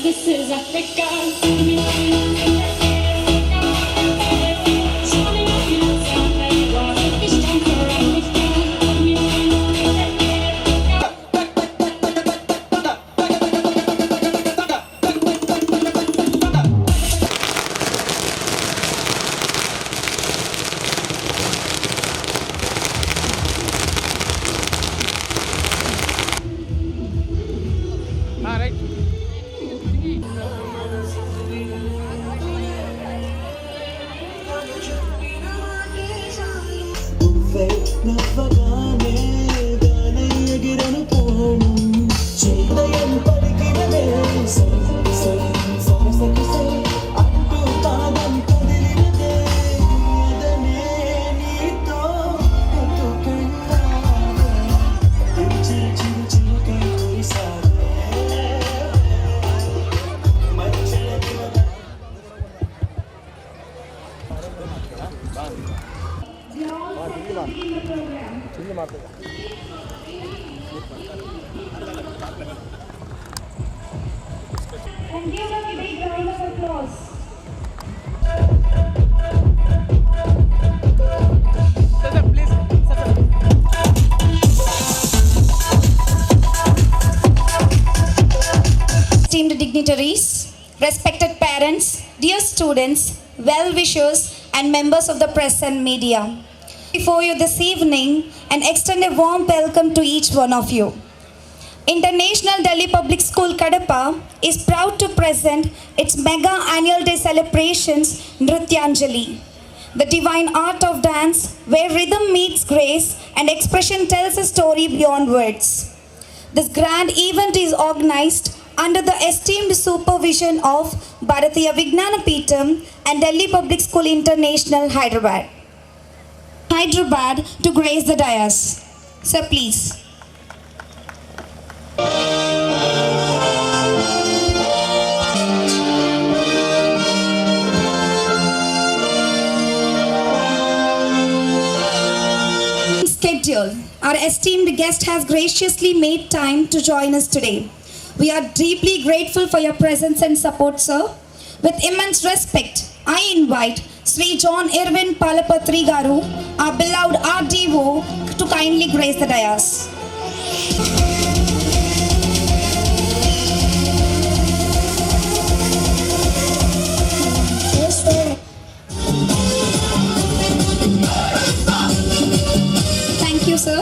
This is Africa. And give them a big round of applause. Esteemed dignitaries, respected parents, dear students, well-wishers and members of the press and media. Before you this evening and extend a warm welcome to each one of you. International Delhi Public School Kadapa is proud to present its mega annual day celebrations Nrityanjali, the divine art of dance where rhythm meets grace and expression tells a story beyond words. This grand event is organized under the esteemed supervision of Bharatiya Vijnana Peetham and Delhi Public School International, Hyderabad. To grace the dais. Sir, please. Schedule. Our esteemed guest has graciously made time to join us today. We are deeply grateful for your presence and support, sir. With immense respect, I invite Sri John Irwin Palapatri Garu, our beloved RDO, to kindly grace the dais. Thank you, sir.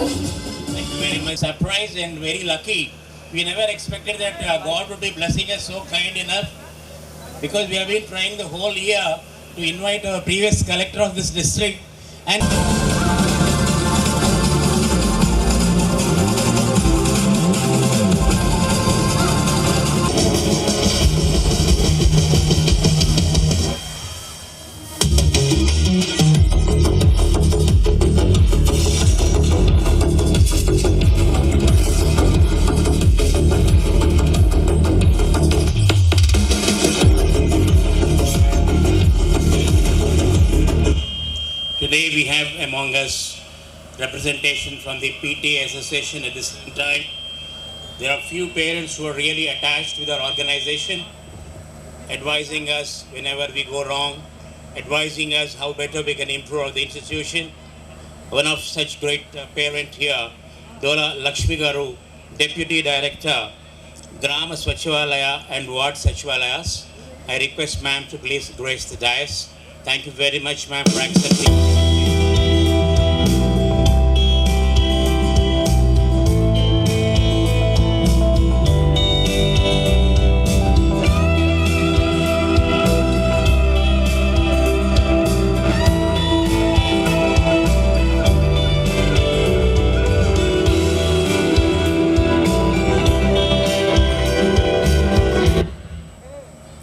Thank you very much. Surprised and very lucky. We never expected that God would be blessing us so kind enough, because we have been trying the whole year to invite our previous collector of this district and today we have among us representation from the PTA Association at the same time. There are few parents who are really attached with our organization, advising us whenever we go wrong, advising us how better we can improve the institution. One of such great parent here, Dola Lakshmi Garu, Deputy Director, Grama Swachhavalaya and Ward Sachvalayas. I request ma'am to please grace the dais. Thank you very much, ma'am, for accepting.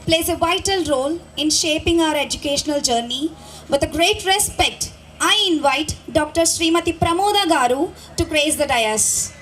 Plays a vital role in shaping our educational journey. With a great respect, I invite Dr. Srimati Pramoda Garu to grace the dais.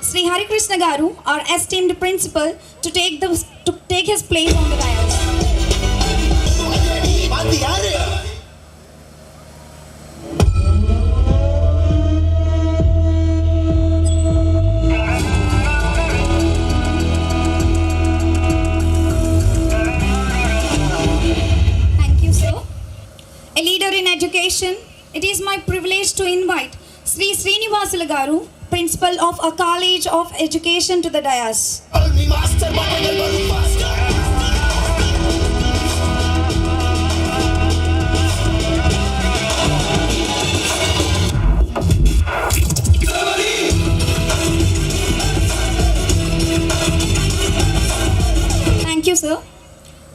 Sri Hari Krishna Garu, our esteemed principal, to take his place on the dais. Thank you, sir. A leader in education, it is my privilege to invite Sri Srinivasula Garu, Principal of a College of Education, to the dais. Thank you, sir.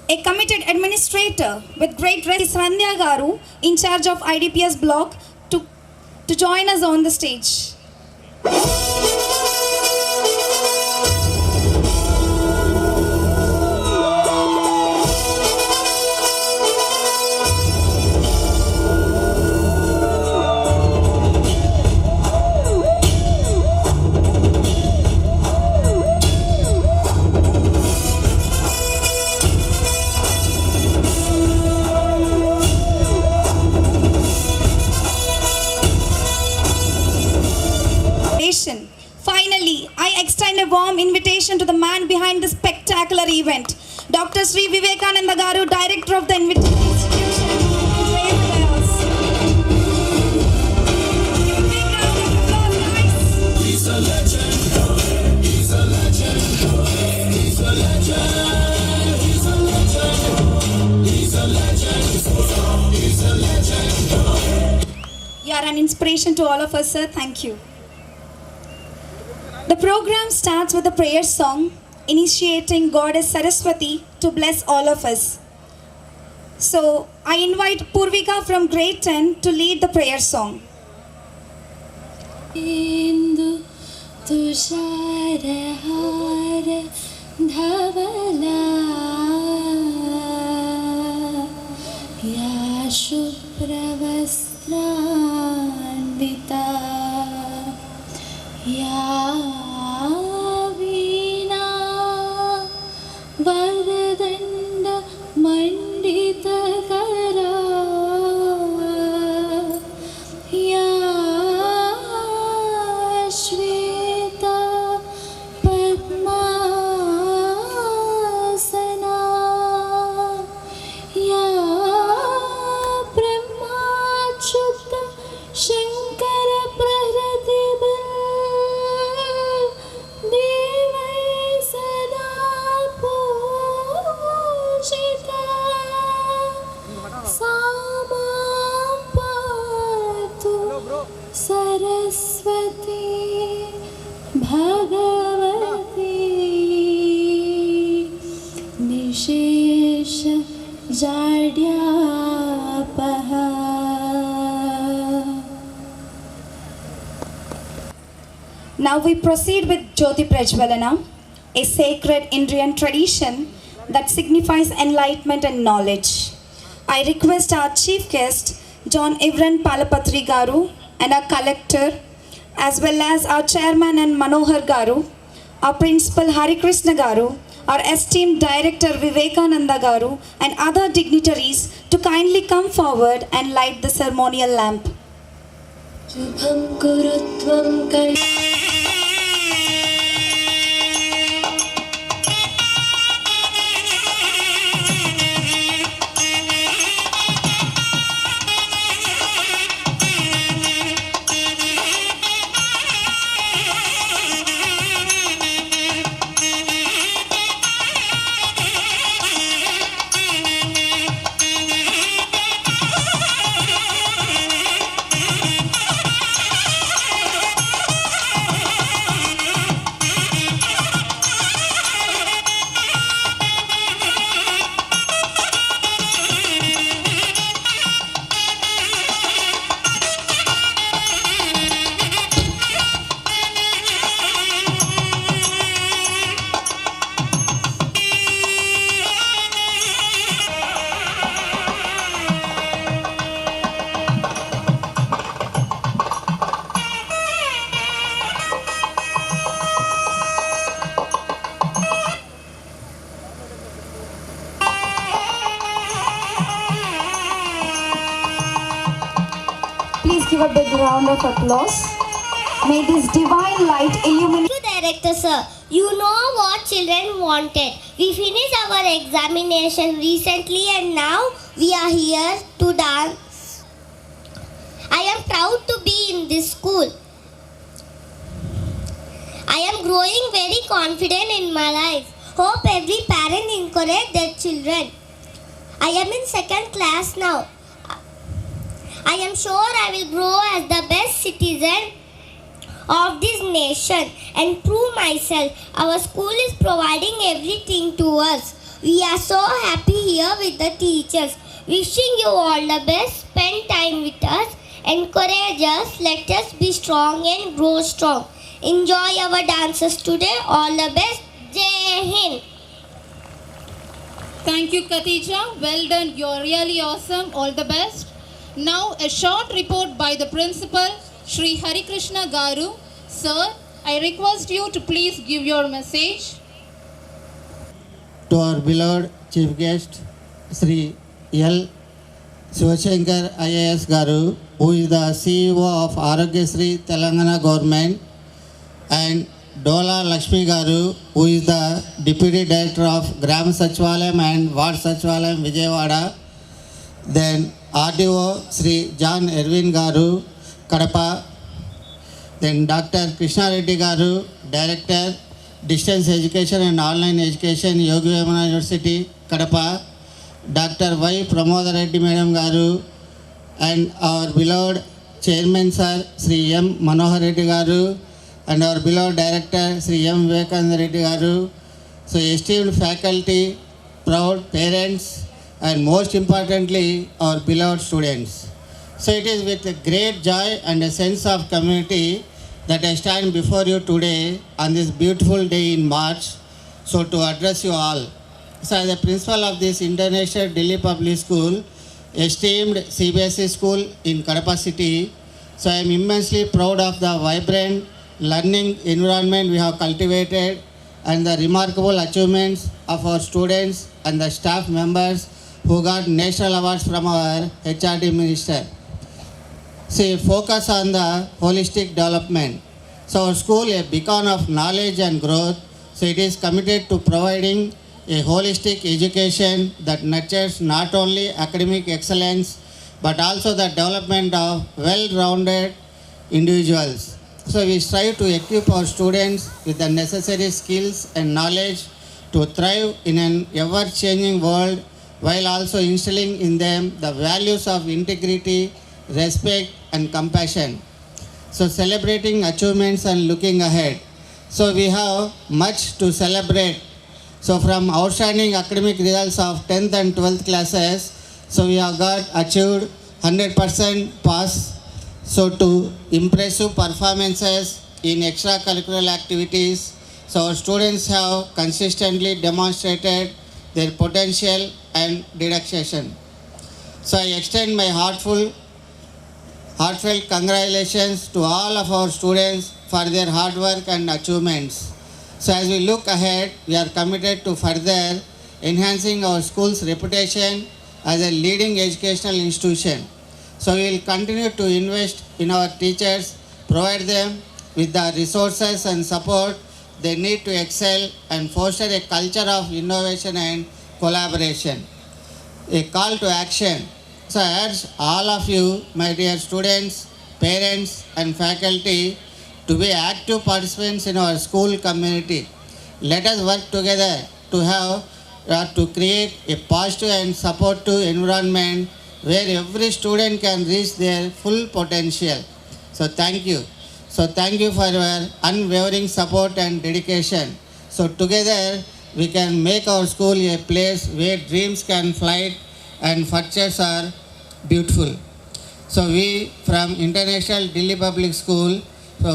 A committed administrator with great respect, Sandhya Garu, in charge of IDPS block, to join us on the stage. Finally, I extend a warm invitation to the man behind this spectacular event, Dr. Sri Vivekananda Garu, Director of the institution. He's a legend. He's a legend. He's a legend. He's a legend. He's a legend. He's a legend. You are an inspiration to all of us, sir. Thank you. The program starts with a prayer song initiating Goddess Saraswati to bless all of us. So I invite Purvika from grade 10 to lead the prayer song. Indu tushara hara dhavala ya shubhra vastrandita ya वरदंड मंडित करा या श्वेता पद्मासना या ब्रह्माच्युत Shankar प्रहृतिबल Saraswati Bhagwati निशेष जाड्यापः. Now we proceed with Jyoti Prajwalana. a sacred Indian tradition that signifies enlightenment and knowledge. I request our chief guest, John Ivran Palapatri Garu, and our collector, as well as our chairman and Manohar Garu, our principal Hari Krishna Garu, our esteemed director Vivekananda Garu, and other dignitaries to kindly come forward and light the ceremonial lamp. Shubham Kurutvam Please give a big round of applause. May this divine light illuminate. Thank you, Director Sir. You know what children wanted. We finished our examination recently and now we are here to dance. I am proud to be in this school. I am growing very confident in my life. Hope every parent encourage their children. I am in second class now. I am sure I will grow as the best citizen of this nation and prove myself. Our school is providing everything to us. We are so happy here with the teachers. Wishing you all the best. Spend time with us. Encourage us. Let us be strong and grow strong. Enjoy our dances today. All the best. Jai Hind. Thank you, Katija. Well done. You're really awesome. All the best. Now, a short report by the principal, Shri Hari Krishna Garu. Sir, I request you to please give your message. To our beloved chief guest, Sri L. Shivashankar IAS Garu, who is the CEO of Arogyasri Telangana Government, and Dola Lakshmi Garu, who is the Deputy Director of Gram Sachivalayam and Ward Sachivalayam Vijayawada. Then RDO Sri John Erwin Garu, Kadapa. Then Dr. Krishna Reddy Garu, Director, Distance Education and Online Education, Yogi Vemana University, Kadapa. Dr. Y. Pramoda Reddy Madam Garu, and our beloved Chairman Sir, Sri M. Manohar Reddy Garu, and our beloved Director, Sri M. Vivekananda Reddy Garu. So esteemed faculty, proud parents, and most importantly, our beloved students. So it is with a great joy and a sense of community that I stand before you today on this beautiful day in March, so to address you all. So as the principal of this International Delhi Public School, esteemed CBSE school in Kadapa city, so I am immensely proud of the vibrant learning environment we have cultivated and the remarkable achievements of our students and the staff members who got national awards from our HRD minister. See, focus on the holistic development. So our school, a beacon of knowledge and growth, so it is committed to providing a holistic education that nurtures not only academic excellence but also the development of well-rounded individuals. So we strive to equip our students with the necessary skills and knowledge to thrive in an ever-changing world, while also instilling in them the values of integrity, respect and compassion. So celebrating achievements and looking ahead. So we have much to celebrate. So from outstanding academic results of 10th and 12th classes, so we have got achieved 100% pass. So to impressive performances in extracurricular activities So our students have consistently demonstrated their potential and dedication. So I extend my heartfelt congratulations to all of our students for their hard work and achievements. So as we look ahead, we are committed to further enhancing our school's reputation as a leading educational institution. So we will continue to invest in our teachers, provide them with the resources and support they need to excel and foster a culture of innovation and collaboration. A call to action. So I urge all of you, my dear students, parents and faculty, to be active participants in our school community. Let us work together to create a positive and supportive environment where every student can reach their full potential. So thank you. So thank you for your unwavering support and dedication. So together we can make our school a place where dreams can fly and futures are beautiful. So we from International Delhi Public School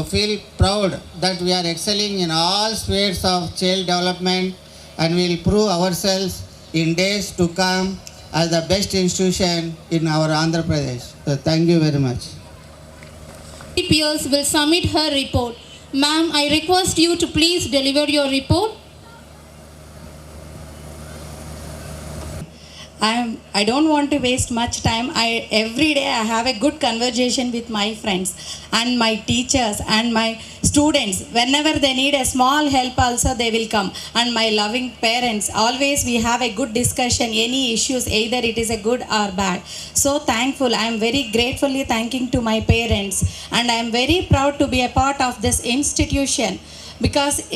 feel proud that we are excelling in all spheres of child development and will prove ourselves in days to come as the best institution in our Andhra Pradesh. So thank you very much. Peers will submit her report. Ma'am, I request you to please deliver your report. I don't want to waste much time. Every day I have a good conversation with my friends and my teachers and my students. Whenever they need a small help also they will come. And my loving parents, always we have a good discussion, any issues, either it is a good or bad. So thankful. I am very gratefully thanking to my parents and I am very proud to be a part of this institution. Because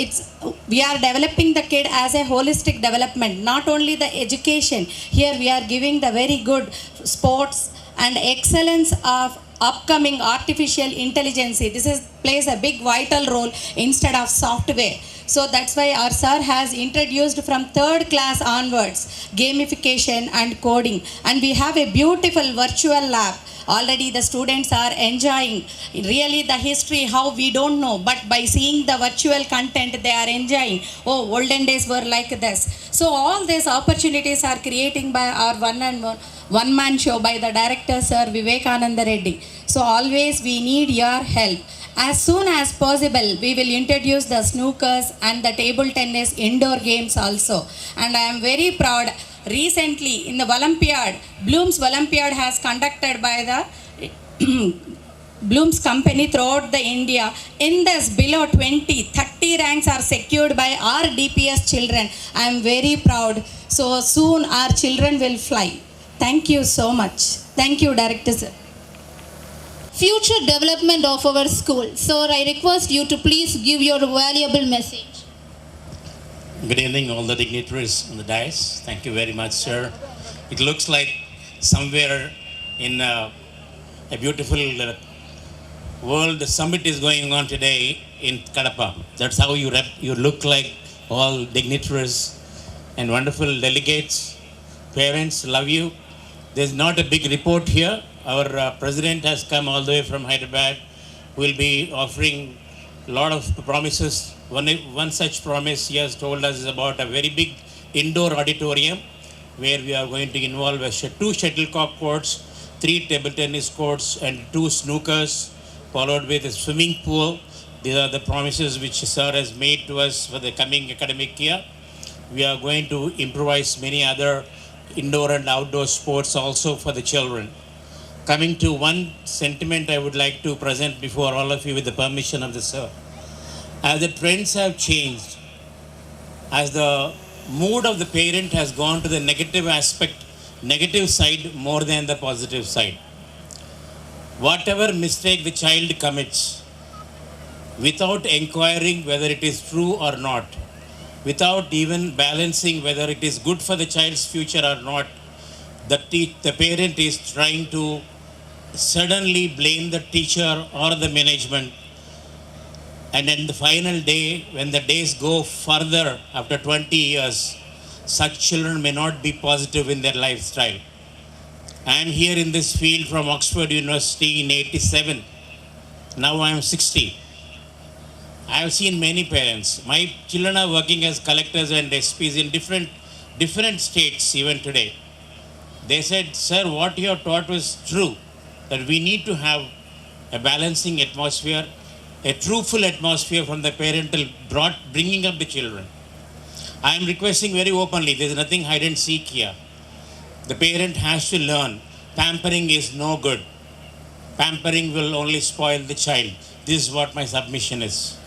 we are developing the kid as a holistic development, not only the education. Here we are giving the very good sports and excellence of upcoming artificial intelligence. This plays a big vital role instead of software. So that's why our sir has introduced from 3rd class onwards gamification and coding, and we have a beautiful virtual lab. Already the students are enjoying really the history, how we don't know, but by seeing the virtual content they are enjoying. Oh, olden days were like this. So all these opportunities are creating by our one man show by the director Sir Vivekananda Reddy. So always we need your help. As soon as possible we will introduce the snookers and the table tennis indoor games also. And I am very proud. Recently in the Olympiad, Bloom's Olympiad has conducted by the Bloom's company throughout the India. In this below 30 ranks are secured by our DPS children. I am very proud. So soon our children will fly. Thank you so much. Thank you, Director Sir. Future development of our school. Sir, I request you to please give your valuable message. Good evening, all the dignitaries on the dais. Thank you very much, sir. It looks like somewhere in a beautiful world, the summit is going on today in Kadapa. That's how you look like, all dignitaries and wonderful delegates. Parents, love you. There's not a big report here. Our president has come all the way from Hyderabad. We'll be offering a lot of promises. One such promise he has told us is about a very big indoor auditorium where we are going to involve 2 shuttlecock courts, 3 table tennis courts and 2 snookers, followed with a swimming pool. These are the promises which sir has made to us for the coming academic year. We are going to improvise many other indoor and outdoor sports also for the children. Coming to one sentiment I would like to present before all of you with the permission of the sir. As the trends have changed, as the mood of the parent has gone to the negative side more than the positive side. Whatever mistake the child commits, without inquiring whether it is true or not, without even balancing whether it is good for the child's future or not, the parent is trying to suddenly blame the teacher or the management. And in the final day, when the days go further after 20 years, such children may not be positive in their lifestyle. I am here in this field from Oxford University in 87. Now I am 60. I have seen many parents. My children are working as collectors and SPs in different states even today. They said, sir, what you have taught was true, that we need to have a balancing atmosphere, a truthful atmosphere from the parental bringing up the children. I am requesting very openly, there is nothing hide and seek here. The parent has to learn, pampering is no good. Pampering will only spoil the child. This is what my submission is.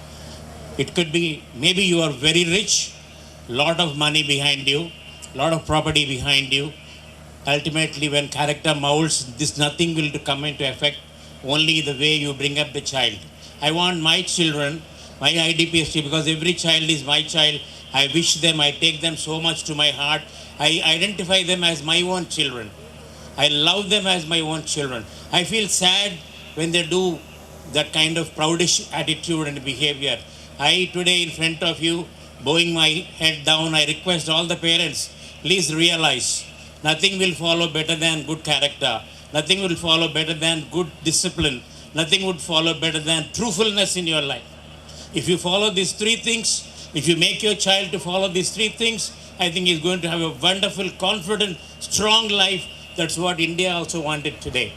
It could be, maybe you are very rich, lot of money behind you, lot of property behind you. Ultimately, when character molds, this nothing will come into effect, only the way you bring up the child. I want my children, my IDPST, because every child is my child. I wish them, I take them so much to my heart. I identify them as my own children. I love them as my own children. I feel sad when they do that kind of proudish attitude and behavior. I today in front of you, bowing my head down, I request all the parents, please realize nothing will follow better than good character. Nothing will follow better than good discipline. Nothing would follow better than truthfulness in your life. If you follow these three things, if you make your child to follow these three things, I think he's going to have a wonderful, confident, strong life. That's what India also wanted today.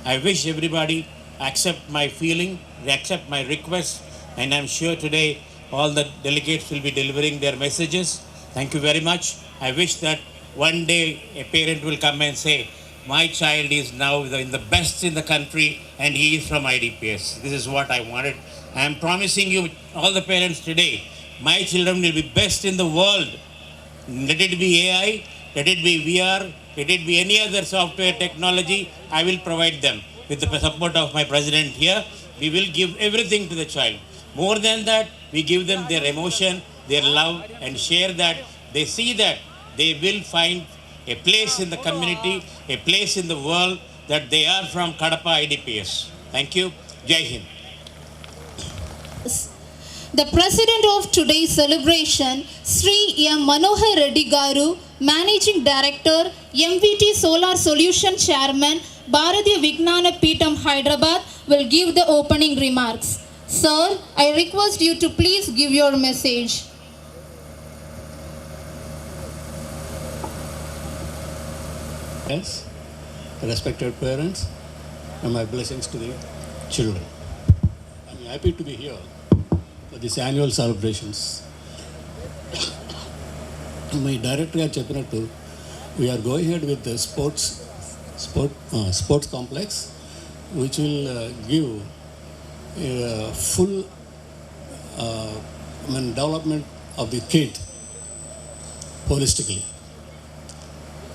I wish everybody accept my feeling, accept my request, and I'm sure today all the delegates will be delivering their messages. Thank you very much. I wish that one day a parent will come and say, my child is now in the best in the country and he is from IDPS. This is what I wanted. I am promising you, all the parents today, my children will be best in the world. Let it be AI, let it be VR, let it be any other software technology, I will provide them. With the support of my president here, we will give everything to the child. More than that, we give them their emotion, their love, and share that. They see that they will find a place in the community, a place in the world, that they are from Kadapa IDPS. Thank you. Jai Hind. The president of today's celebration, Sri M. Manohar Reddy Garu, Managing Director, MVT Solar Solution Chairman, Bharatiya Vignana Peetham, Hyderabad, will give the opening remarks. Sir, I request you to please give your message. Yes, respected parents, and my blessings to the children. I'm happy to be here for this annual celebrations. My director గారు చెప్పినట్టు we are going ahead with the sports complex, which will give a full development of the kid holistically.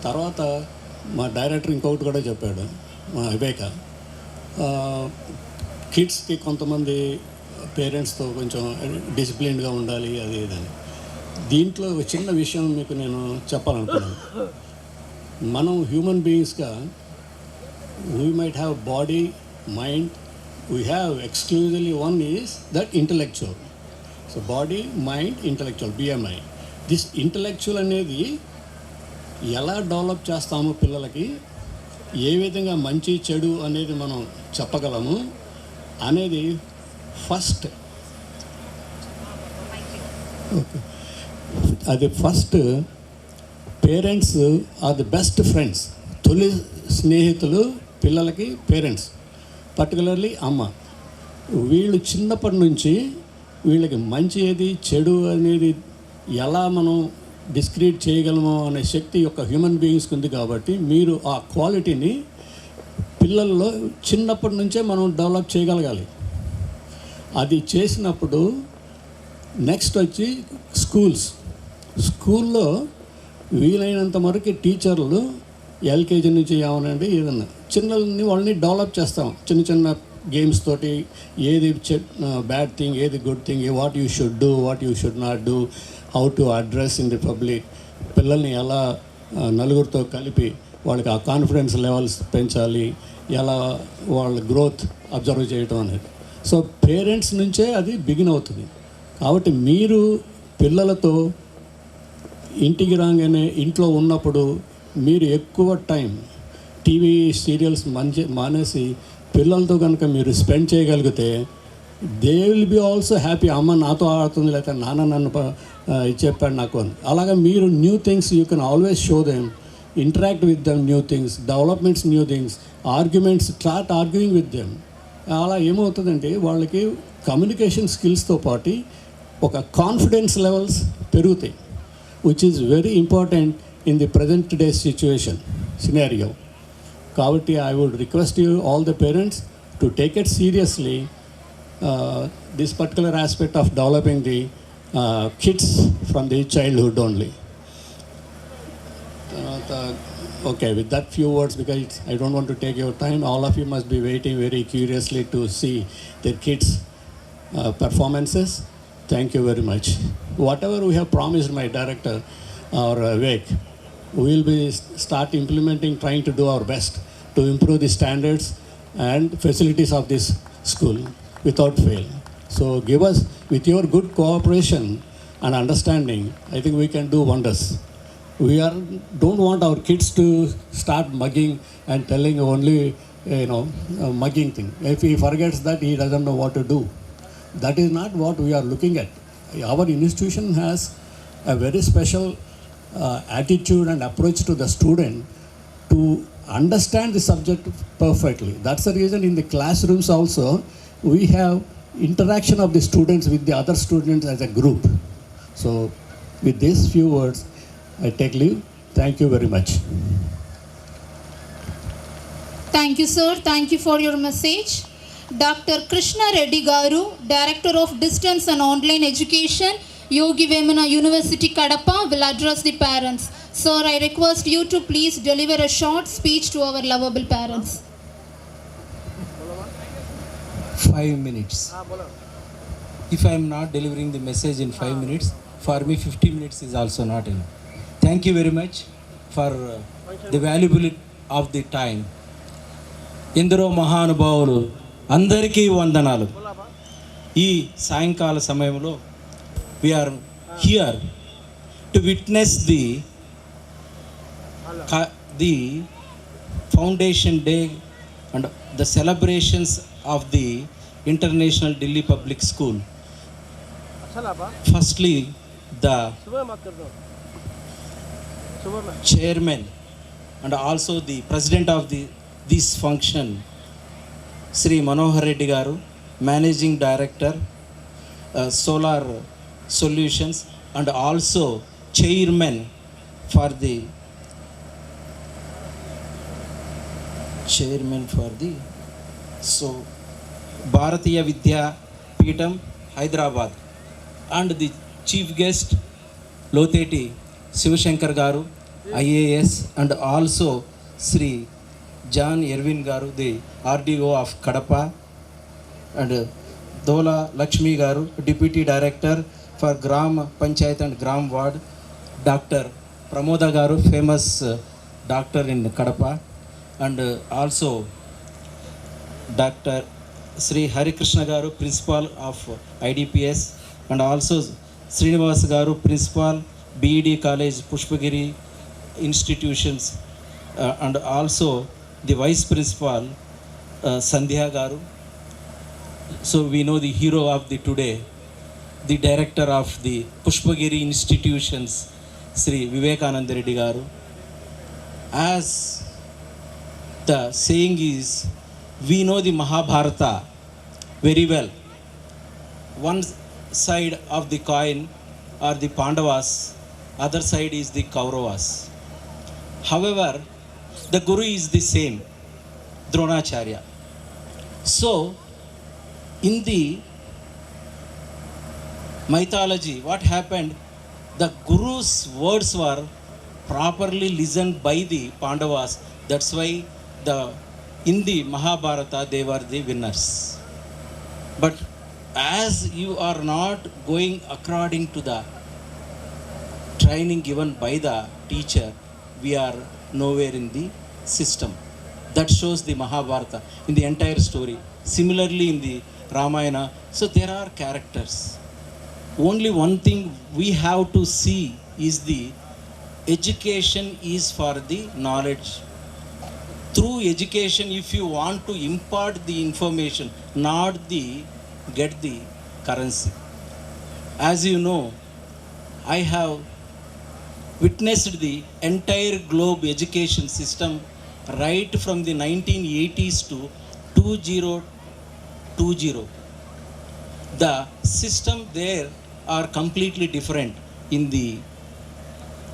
తర్వాత మా director ఇంకొకటి కూడా చెప్పాడు, మా వివేక, కిడ్స్కి కొంతమంది పేరెంట్స్తో కొంచెం డిసిప్లిన్డ్గా ఉండాలి అది ఇదని. దీంట్లో ఒక చిన్న విషయం మీకు నేను చెప్పాలనుకున్నాను. మనం హ్యూమన్ బీయింగ్స్గా we might have body, mind, we have exclusively one is that intellectual. So body, mind, intellectual, BMI. This intellectual అనేది ఎలా డెవలప్ చేస్తామో పిల్లలకి, ఏ విధంగా మంచి చెడు అనేది మనం చెప్పగలము అనేది first parents are the best friends. తొలి స్నేహితులు పిల్లలకి పేరెంట్స్, పర్టికులర్లీ అమ్మ. వీళ్ళు చిన్నప్పటి నుంచి వీళ్ళకి మంచి ఏది చెడు అనేది ఎలా మనం డిస్క్రీట్ చేయగలమో అనే శక్తి యొక్క హ్యూమన్ బీయింగ్స్కి ఉంది. కాబట్టి మీరు ఆ క్వాలిటీని పిల్లల్లో చిన్నప్పటి నుంచే మనం డెవలప్ చేయగలగాలి. అది చేసినప్పుడు నెక్స్ట్ వచ్చి స్కూల్లో వీలైనంత వరకు టీచర్లు ఎల్కేజీ నుంచి ఏమనండి ఏదన్నా చిన్నల్ని వాళ్ళని డెవలప్ చేస్తాం. చిన్న చిన్న గేమ్స్ తోటి ఏది బ్యాడ్ థింగ్, ఏది good thing, what you should do, what you should not do, how to address in the public, పిల్లల్ని ఎలా నలుగురితో కలిపి వాళ్ళకి ఆ కాన్ఫిడెన్స్ లెవెల్స్ పెంచాలి, ఎలా వాళ్ళ గ్రోత్ అబ్జర్వ్ చేయటం అనేది. సో పేరెంట్స్ నుంచే అది బిగిన్ అవుతుంది. కాబట్టి మీరు పిల్లలతో ఇంటికి రాగానే ఇంట్లో ఉన్నప్పుడు మీరు ఎక్కువ టైం టీవీ సీరియల్స్ మానేసి పిల్లలతో కనుక మీరు స్పెండ్ చేయగలిగితే they will be also happy. అమ్మ నాతో ఆడుతుంది, లేకపోతే నాన్న నన్ను ఇది చెప్పాడు నాకు అని. అలాగా మీరు new things you can always show them, interact with them, new things, developments, new things, arguments, start arguing with them. అలా ఏమవుతుందంటే వాళ్ళకి కమ్యూనికేషన్ స్కిల్స్తో పాటు ఒక కాన్ఫిడెన్స్ లెవెల్స్ పెరుగుతాయి, which is very important in the present day situation scenario. కాబట్టి I would request you all the parents to take it seriously this particular aspect of developing the kids from the childhood only. Okay, with that few words, because I don't want to take your time, all of you must be waiting very curiously to see their kids' performances. Thank you very much. Whatever we have promised my director or Vivek, we will be start implementing, trying to do our best to improve the standards and facilities of this school without fail. So give us, with your good cooperation and understanding, I think we can do wonders. We don't want our kids to start mugging and telling only, mugging thing. If he forgets that, he doesn't know what to do. That is not what we are looking at. Our institution has a very special attitude and approach to the student to understand the subject perfectly. That's the reason in the classrooms also we have interaction of the students with the other students as a group. So with these few words, I take leave. Thank you very much. Thank you, sir. Thank you for your message. Dr. Krishna Reddy Garu, Director of Distance and Online Education, Yogi Vemana University, Kadapa, will address the parents. Sir, I request you to please deliver a short speech to our lovable parents. 5 minutes. If I am not delivering the message in 5 minutes, for me 50 minutes is also not enough. Thank you very much for the valuable of the time. ఎందరో మహానుభావులు అందరికీ వందనాలు. ఈ సాయంకాల సమయంలో we are here to witness the foundation day and the celebrations of the International Delhi Public School. Firstly, the chairman and also the president of this function, Sri Manohar Reddy Garu, managing director, Solar Solutions, and also chairman for the Bharatiya Vidya Peetham, Hyderabad, and the chief guest Loteti Shivashankar Garu, IAS, and also Sri John Erwin Garu, the RDO of Kadapa, and Dola Lakshmi Garu, Deputy Director for Gram Panchayat and Gram Ward, Dr. Pramoda Garu, famous doctor in Kadapa, and also Dr. Sri Hari Krishna Garu, Principal of IDPS, and also Srinivas Garu, Principal, BED College, Pushpagiri Institutions, and also the Vice Principal, Sandhya Garu. So we know the hero of the today, the Director of the Pushpagiri Institutions, Sri Vivekananda Reddy Garu. As the saying is, we know the Mahabharata very well. One side of the coin are the Pandavas, other side is the Kauravas. However, the Guru is the same, Dronacharya. So, in the mythology, what happened? The Guru's words were properly listened by the Pandavas. That's why in the Mahabharata they were the winners. But as you are not going according to the training given by the teacher, we are nowhere in the system. That shows the Mahabharata in the entire story. Similarly in the Ramayana, so there are characters. Only one thing we have to see is the education is for the knowledge. Through education, if you want to impart the information, not the get the currency. As you know, I have witnessed the entire globe education system right from the 1980s to 2020. The system there are completely different in the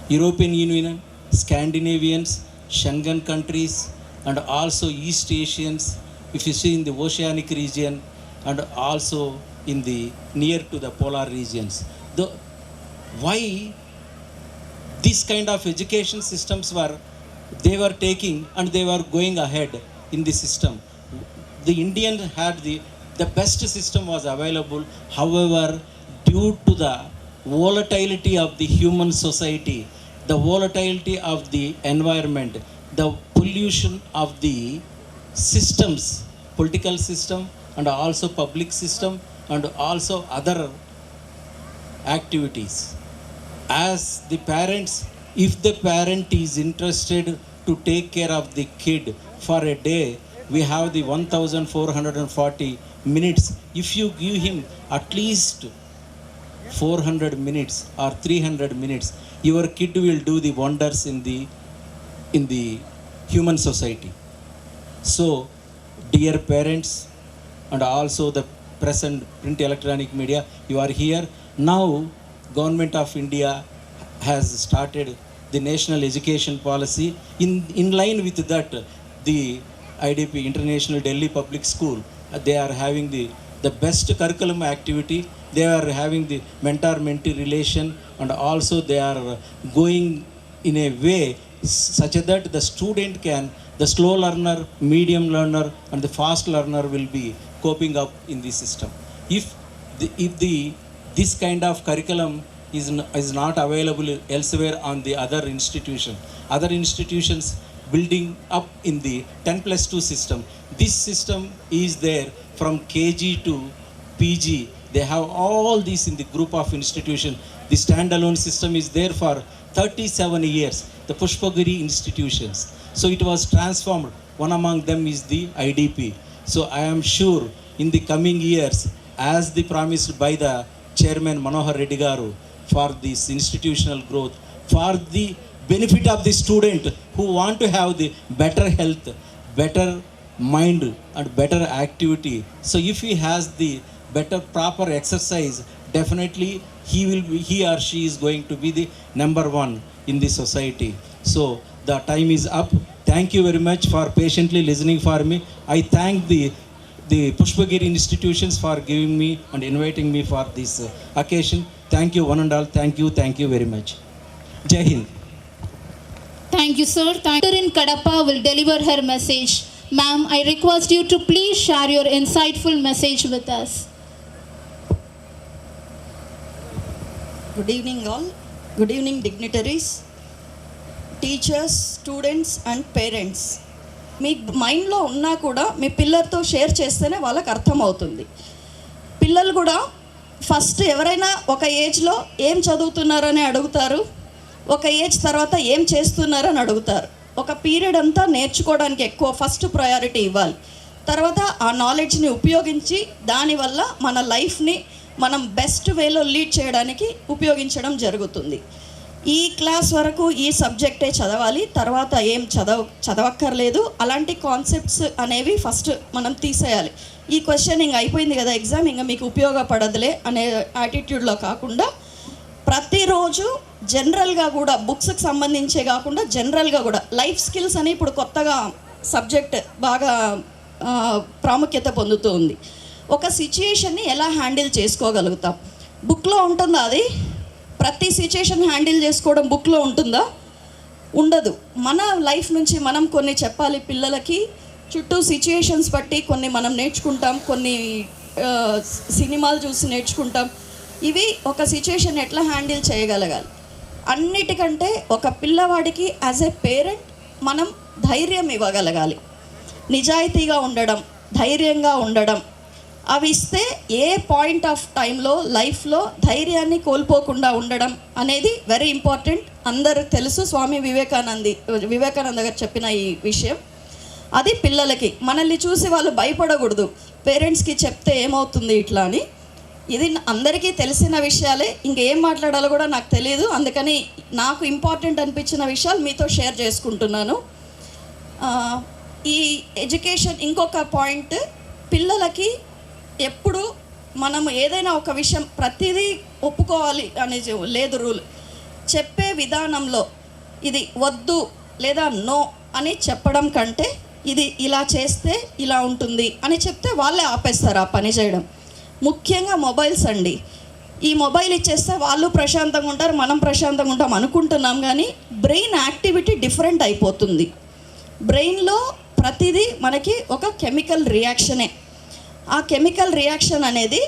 European Union, Scandinavians, Schengen countries, and also East Asians, if you see in the oceanic region, and also in the near to the polar regions. Why this kind of education systems they were taking and they were going ahead in the system? The Indian had the best system was available. However, due to the volatility of the human society, the volatility of the environment, the pollution of the systems, political system and also public system and also other activities. As the parents, if the parent is interested to take care of the kid for a day, we have the 1440 minutes. If you give him at least 400 minutes or 300 minutes, your kid will do the wonders in the human society. So, dear parents and also the present print electronic media, you are here. Now, Government of India has started the National Education Policy. In line with that, the IDP, International Delhi Public School, they are having the best curriculum activity. They are having the mentor-mentee relation, and also they are going in a way such that the student can, the slow learner, medium learner and the fast learner will be coping up in the system. If this kind of curriculum is not available elsewhere on the other institutions building up in the 10+2 system. This system is there from KG to PG. They have all these in the group of institution. The standalone system is there for 37 years, the Pushpagiri institutions. So it was transformed. One among them is the IDP. So I am sure in the coming years, as the promised by the Chairman Manohar Reddy Garu, for this institutional growth, for the benefit of the student who want to have the better health, better mind and better activity. So if he has the better proper exercise, definitely he or she is going to be the number one in the society. So the time is up. Thank you very much for patiently listening for me. I thank the Pushpagiri institutions for giving me and inviting me for this occasion. Thank you one and all. Thank you very much. Jai Hind. Thank you, sir. Doctor in Kadapa will deliver her message. Ma'am, I request you to please share your insightful message with us. Good evening all. Good evening dignitaries, teachers, students and parents. మీ మైండ్లో ఉన్నా కూడా మీ పిల్లలతో share చేస్తేనే వాళ్ళకి అర్థమవుతుంది. పిల్లలు కూడా first ఎవరైనా ఒక ఏజ్లో ఏం చదువుతున్నారని అడుగుతారు, ఒక ఏజ్ తర్వాత ఏం చేస్తున్నారని అడుగుతారు. ఒక పీరియడ్ అంతా నేర్చుకోవడానికి ఎక్కువ ఫస్ట్ ప్రయారిటీ ఇవ్వాలి. తర్వాత ఆ నాలెడ్జ్ని ఉపయోగించి దానివల్ల మన లైఫ్ని మనం బెస్ట్ వేలో లీడ్ చేయడానికి ఉపయోగించడం జరుగుతుంది. ఈ క్లాస్ వరకు ఈ సబ్జెక్టే చదవాలి, తర్వాత ఏం చదవక్కర్లేదు, అలాంటి కాన్సెప్ట్స్ అనేవి ఫస్ట్ మనం తీసేయాలి. ఈ క్వశ్చనింగ్ అయిపోయింది కదా, ఎగ్జామ్ ఇంకా మీకు ఉపయోగపడదులే అనే యాటిట్యూడ్లో కాకుండా ప్రతిరోజు జనరల్గా కూడా బుక్స్కి సంబంధించే కాకుండా జనరల్గా కూడా లైఫ్ స్కిల్స్ అని ఇప్పుడు కొత్తగా సబ్జెక్ట్ బాగా ప్రాముఖ్యత పొందుతూ ఉంది. ఒక సిచ్యుయేషన్ని ఎలా హ్యాండిల్ చేసుకోగలుగుతాం, బుక్లో ఉంటుందా? అది ప్రతి సిచ్యుయేషన్ హ్యాండిల్ చేసుకోవడం బుక్లో ఉంటుందా? ఉండదు. మన లైఫ్ నుంచి మనం కొన్ని చెప్పాలి పిల్లలకి. చుట్టూ సిచ్యుయేషన్స్ బట్టి కొన్ని మనం నేర్చుకుంటాం, కొన్ని సినిమాలు చూసి నేర్చుకుంటాం. ఇవి ఒక సిచ్యుయేషన్ ఎట్లా హ్యాండిల్ చేయగలగాలి. అన్నిటికంటే ఒక పిల్లవాడికి యాజ్ ఏ పేరెంట్ మనం ధైర్యం ఇవ్వగలగాలి. నిజాయితీగా ఉండడం, ధైర్యంగా ఉండడం, అవి ఇస్తే ఏ పాయింట్ ఆఫ్ టైంలో లైఫ్లో ధైర్యాన్ని కోల్పోకుండా ఉండడం అనేది వెరీ ఇంపార్టెంట్. అందరికి తెలుసు, స్వామి వివేకానంద గారు చెప్పిన ఈ విషయం. అది పిల్లలకి మనల్ని చూసి వాళ్ళు భయపడకూడదు. పేరెంట్స్కి చెప్తే ఏమవుతుంది ఇట్లా అని. ఇది అందరికీ తెలిసిన విషయాలే, ఇంకేం మాట్లాడాలో కూడా నాకు తెలియదు. అందుకని నాకు ఇంపార్టెంట్ అనిపించిన విషయాలు మీతో షేర్ చేసుకుంటున్నాను. ఈ ఎడ్యుకేషన్ ఇంకొక పాయింట్, పిల్లలకి ఎప్పుడు మనం ఏదైనా ఒక విషయం ప్రతిదీ ఒప్పుకోవాలి అనేది లేదు రూల్. చెప్పే విధానంలో ఇది వద్దు లేదా నో అని చెప్పడం కంటే ఇది ఇలా చేస్తే ఇలా ఉంటుంది అని చెప్తే వాళ్ళే ఆపేస్తారు ఆ పని చేయడం. ముఖ్యంగా మొబైల్స్ అండి. ఈ మొబైల్ ఇచ్చేస్తే వాళ్ళు ప్రశాంతంగా ఉంటారు, మనం ప్రశాంతంగా ఉంటాం అనుకుంటున్నాం, కానీ బ్రెయిన్ యాక్టివిటీ డిఫరెంట్ అయిపోతుంది. బ్రెయిన్లో ప్రతిదీ మనకి ఒక కెమికల్ రియాక్షనే. ఆ కెమికల్ రియాక్షన్ అనేది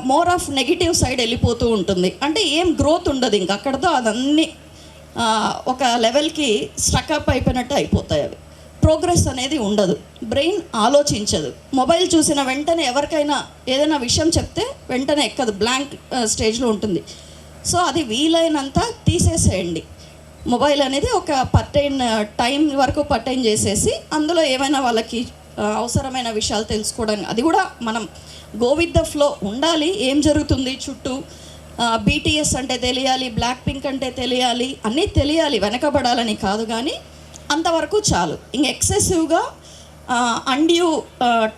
మోర్ ఆఫ్ నెగిటివ్ సైడ్ వెళ్ళిపోతూ ఉంటుంది. అంటే ఏం గ్రోత్ ఉండదు, ఇంక అక్కడతో అదన్నీ ఒక లెవెల్కి స్ట్రక్అప్ అయిపోయినట్టు అయిపోతాయి. అవి ప్రోగ్రెస్ అనేది ఉండదు, బ్రెయిన్ ఆలోచించదు. మొబైల్ చూసిన వెంటనే ఎవరికైనా ఏదైనా విషయం చెప్తే వెంటనే ఎక్కదు, బ్లాంక్ స్టేజ్లో ఉంటుంది. సో అది వీలైనంత తీసేసేయండి. మొబైల్ అనేది ఒక పర్టైన్ టైం వరకు పర్టైన్ చేసేసి అందులో ఏమైనా వాళ్ళకి అవసరమైన విషయాలు తెలుసుకోవడానికి, అది కూడా మనం గో విత్ ద ఫ్లో ఉండాలి. ఏం జరుగుతుంది చుట్టూ, బీటీఎస్ అంటే తెలియాలి, బ్లాక్ పింక్ అంటే తెలియాలి, అన్నీ తెలియాలి, వెనకబడాలని కాదు, కానీ అంతవరకు చాలు. ఇంక ఎక్సెసివ్గా అన్డ్యూ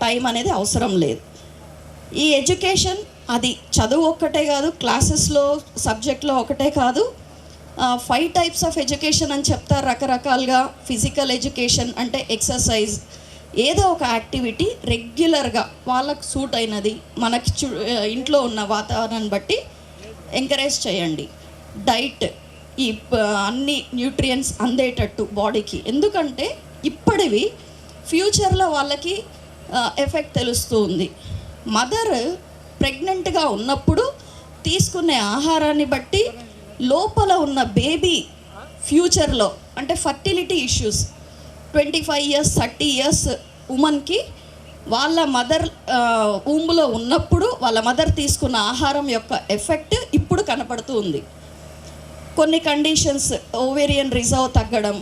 టైం అనేది అవసరం లేదు. ఈ ఎడ్యుకేషన్ అది చదువు ఒక్కటే కాదు, క్లాసెస్లో సబ్జెక్ట్లో ఒకటే కాదు. 5 types ఆఫ్ ఎడ్యుకేషన్ అని చెప్తారు రకరకాలుగా. ఫిజికల్ ఎడ్యుకేషన్ అంటే ఎక్సర్సైజ్, ఏదో ఒక యాక్టివిటీ రెగ్యులర్గా వాళ్ళకు సూట్ అయినది మనకి ఇంట్లో ఉన్న వాతావరణాన్ని బట్టి ఎంకరేజ్ చేయండి. డైట్, ఈ అన్ని న్యూట్రియంట్స్ అందేటట్టు బాడీకి. ఎందుకంటే ఇప్పటివి ఫ్యూచర్లో వాళ్ళకి ఎఫెక్ట్ తెలుస్తూ ఉంది. మదర్ ప్రెగ్నెంట్గా ఉన్నప్పుడు తీసుకునే ఆహారాన్ని బట్టి లోపల ఉన్న బేబీ ఫ్యూచర్లో అంటే ఫర్టిలిటీ ఇష్యూస్ 25 years 30 years ఉమెన్కి వాళ్ళ మదర్ ఊంబులో ఉన్నప్పుడు వాళ్ళ మదర్ తీసుకున్న ఆహారం యొక్క ఎఫెక్ట్ ఇప్పుడు కనపడుతూ ఉంది. కొన్ని కండిషన్స్, ఓవేరియన్ రిజర్వ్ తగ్గడం,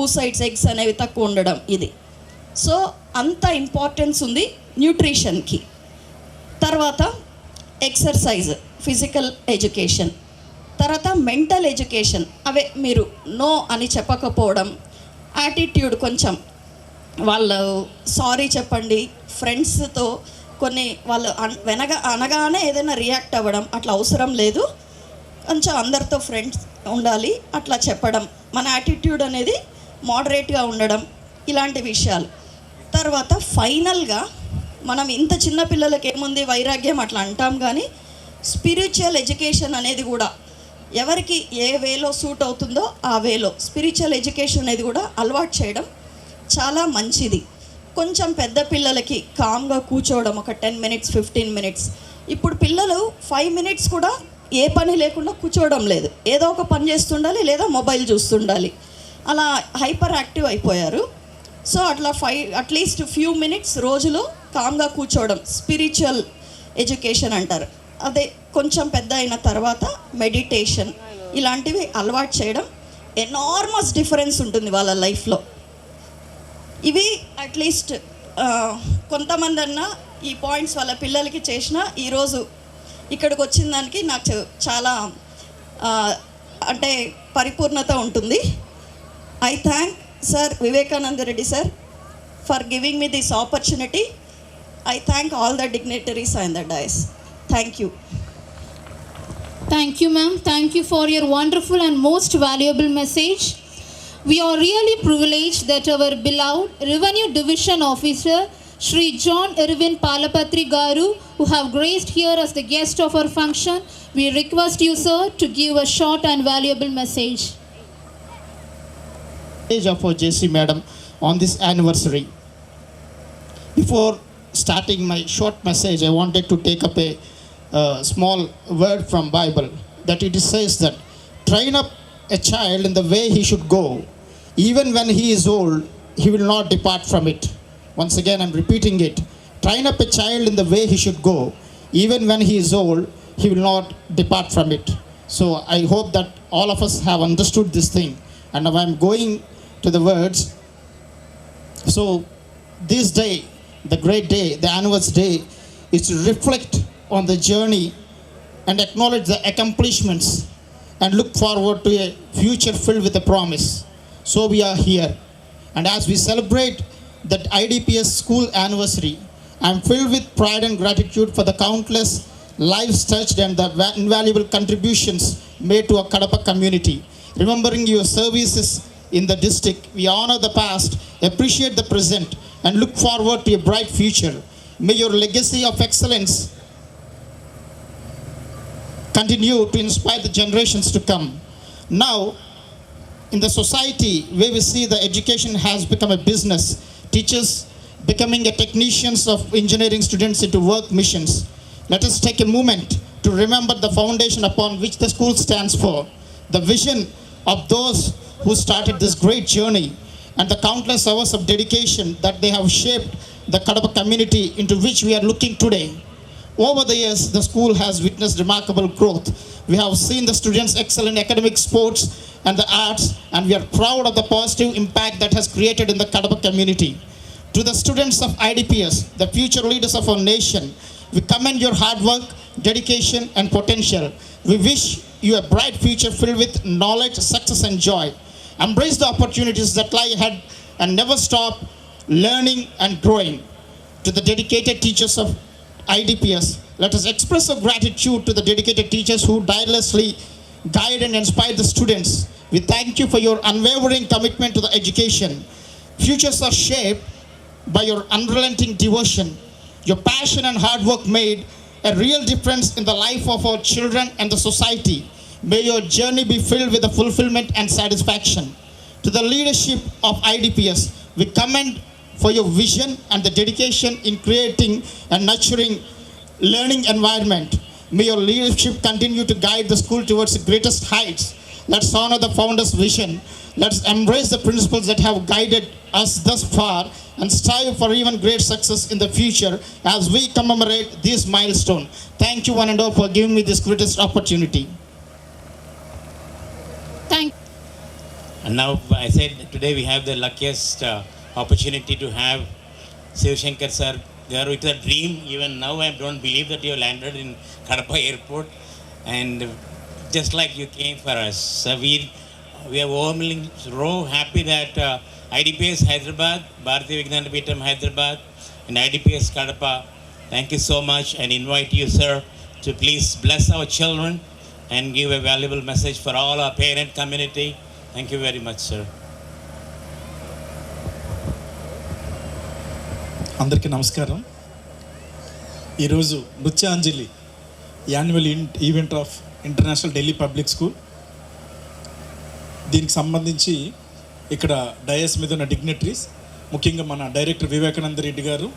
ఊసైడ్స్ ఎగ్స్ అనేవి తక్కువ ఉండడం, ఇది. సో అంత ఇంపార్టెన్స్ ఉంది న్యూట్రిషన్కి. తర్వాత ఎక్సర్సైజ్, ఫిజికల్ ఎడ్యుకేషన్. తర్వాత మెంటల్ ఎడ్యుకేషన్, అవే మీరు నో అని చెప్పకపోవడం, యాటిట్యూడ్ కొంచెం వాళ్ళు సారీ చెప్పండి, ఫ్రెండ్స్తో కొన్ని వాళ్ళు అనగానే ఏదైనా రియాక్ట్ అవ్వడం అట్లా అవసరం లేదు. కొంచెం అందరితో ఫ్రెండ్స్ ఉండాలి అట్లా చెప్పడం, మన యాటిట్యూడ్ అనేది మోడరేట్గా ఉండడం, ఇలాంటి విషయాలు. తర్వాత ఫైనల్గా మనం ఇంత చిన్న పిల్లలకి ఏముంది వైరాగ్యం అట్లా అంటాం, కానీ స్పిరిచువల్ ఎడ్యుకేషన్ అనేది కూడా ఎవరికి ఏ వేలో సూట్ అవుతుందో ఆ వేలో స్పిరిచువల్ ఎడ్యుకేషన్ అనేది కూడా అలవాటు చేయడం చాలా మంచిది. కొంచెం పెద్ద పిల్లలకి కామ్గా కూర్చోవడం, ఒక 10 minutes 15 minutes. ఇప్పుడు పిల్లలు 5 minutes కూడా ఏ పని లేకుండా కూర్చోవడం లేదు, ఏదో ఒక పని చేస్తుండాలి లేదా మొబైల్ చూస్తుండాలి, అలా హైపర్ యాక్టివ్ అయిపోయారు. సో అట్లా అట్లీస్ట్ ఫ్యూ మినిట్స్ రోజులో కామ్గా కూర్చోవడం స్పిరిచువల్ ఎడ్యుకేషన్ అంటారు. అదే కొంచెం పెద్ద అయిన తర్వాత మెడిటేషన్, ఇలాంటివి అలవాటు చేయడం ఎనార్మస్ డిఫరెన్స్ ఉంటుంది వాళ్ళ లైఫ్లో. ఇవి అట్లీస్ట్ కొంతమంది అన్నా ఈ పాయింట్స్ వాళ్ళ పిల్లలకి చేసిన ఈరోజు ఇక్కడికి వచ్చిన దానికి నాకు చాలా అంటే పరిపూర్ణత ఉంటుంది. I thank sir Vivekananda Reddy sir for giving me this opportunity. I thank all the dignitaries and the dais. Thank you. Thank you, ma'am. Thank you for your wonderful and most valuable message. We are really privileged that our beloved Revenue Division Officer, Shri John Irwin Palapatri Garu, who have graced here as the guest of our function, we request you, sir, to give a short and valuable message. Of our JC Madam on this anniversary. Before starting my short message, I wanted to take up a small word from Bible, that it says that train up a child in the way he should go, even when he is old he will not depart from it. Once again I'm repeating it, train up a child in the way he should go, even when he is old he will not depart from it. So I hope that all of us have understood this thing, and now I'm going to the words. So this day the great day, the anniversary day, is to reflect on the journey and acknowledge the accomplishments and look forward to a future filled with a promise. So we are here. And as we celebrate that IDPS school anniversary, I am filled with pride and gratitude for the countless lives touched and the invaluable contributions made to our Kadapa community. Remembering your services in the district, we honor the past, appreciate the present, and look forward to a bright future. May your legacy of excellence continue to inspire the generations to come. Now, in the society where we see the education has become a business, teachers becoming a technicians of engineering students into work missions, let us take a moment to remember the foundation upon which the school stands for, the vision of those who started this great journey, and the countless hours of dedication that they have shaped the Kadapa community into which we are looking today. Over the years, the school has witnessed remarkable growth. We have seen the students excel in academic, sports, and the arts, and we are proud of the positive impact that has created in the Kadapa community. To the students of IDPS, the future leaders of our nation, we commend your hard work, dedication, and potential. We wish you a bright future filled with knowledge, success, and joy. Embrace the opportunities that lie ahead and never stop learning and growing. To the dedicated teachers of IDPS, let us express our gratitude to the dedicated teachers who tirelessly guide and inspire the students. We thank you for your unwavering commitment to the education. Futures are shaped by your unrelenting devotion. Your passion and hard work made a real difference in the life of our children and the society. May your journey be filled with the fulfillment and satisfaction. To the leadership of IDPS, we commend for your vision and the dedication in creating and nurturing learning environment. May your leadership continue to guide the school towards the greatest heights. Let's honor the founder's vision. Let's embrace the principles that have guided us thus far and strive for even great success in the future as we commemorate this milestone. Thank you one and all for giving me this greatest opportunity. Thank you. And now I said today we have the luckiest opportunity to have Shiv Shankar sir. It's a dream. Even now I don't believe that you landed in Kadapa airport, and just like you came for us. So we are overwhelmingly so happy that IDPS Hyderabad, Bharatiya Vignana Peetham Hyderabad, and IDPS Kadapa, thank you so much, and invite you, sir, to please bless our children and give a valuable message for all our parent community. Thank you very much, sir. అందరికీ నమస్కారం. ఈరోజు Nrityanjali annual event of international Delhi public school, దీనికి సంబంధించి ఇక్కడ dais మీద ఉన్న dignitaries, ముఖ్యంగా మన డైరెక్టర్ వివేకానంద రెడ్డి గారు,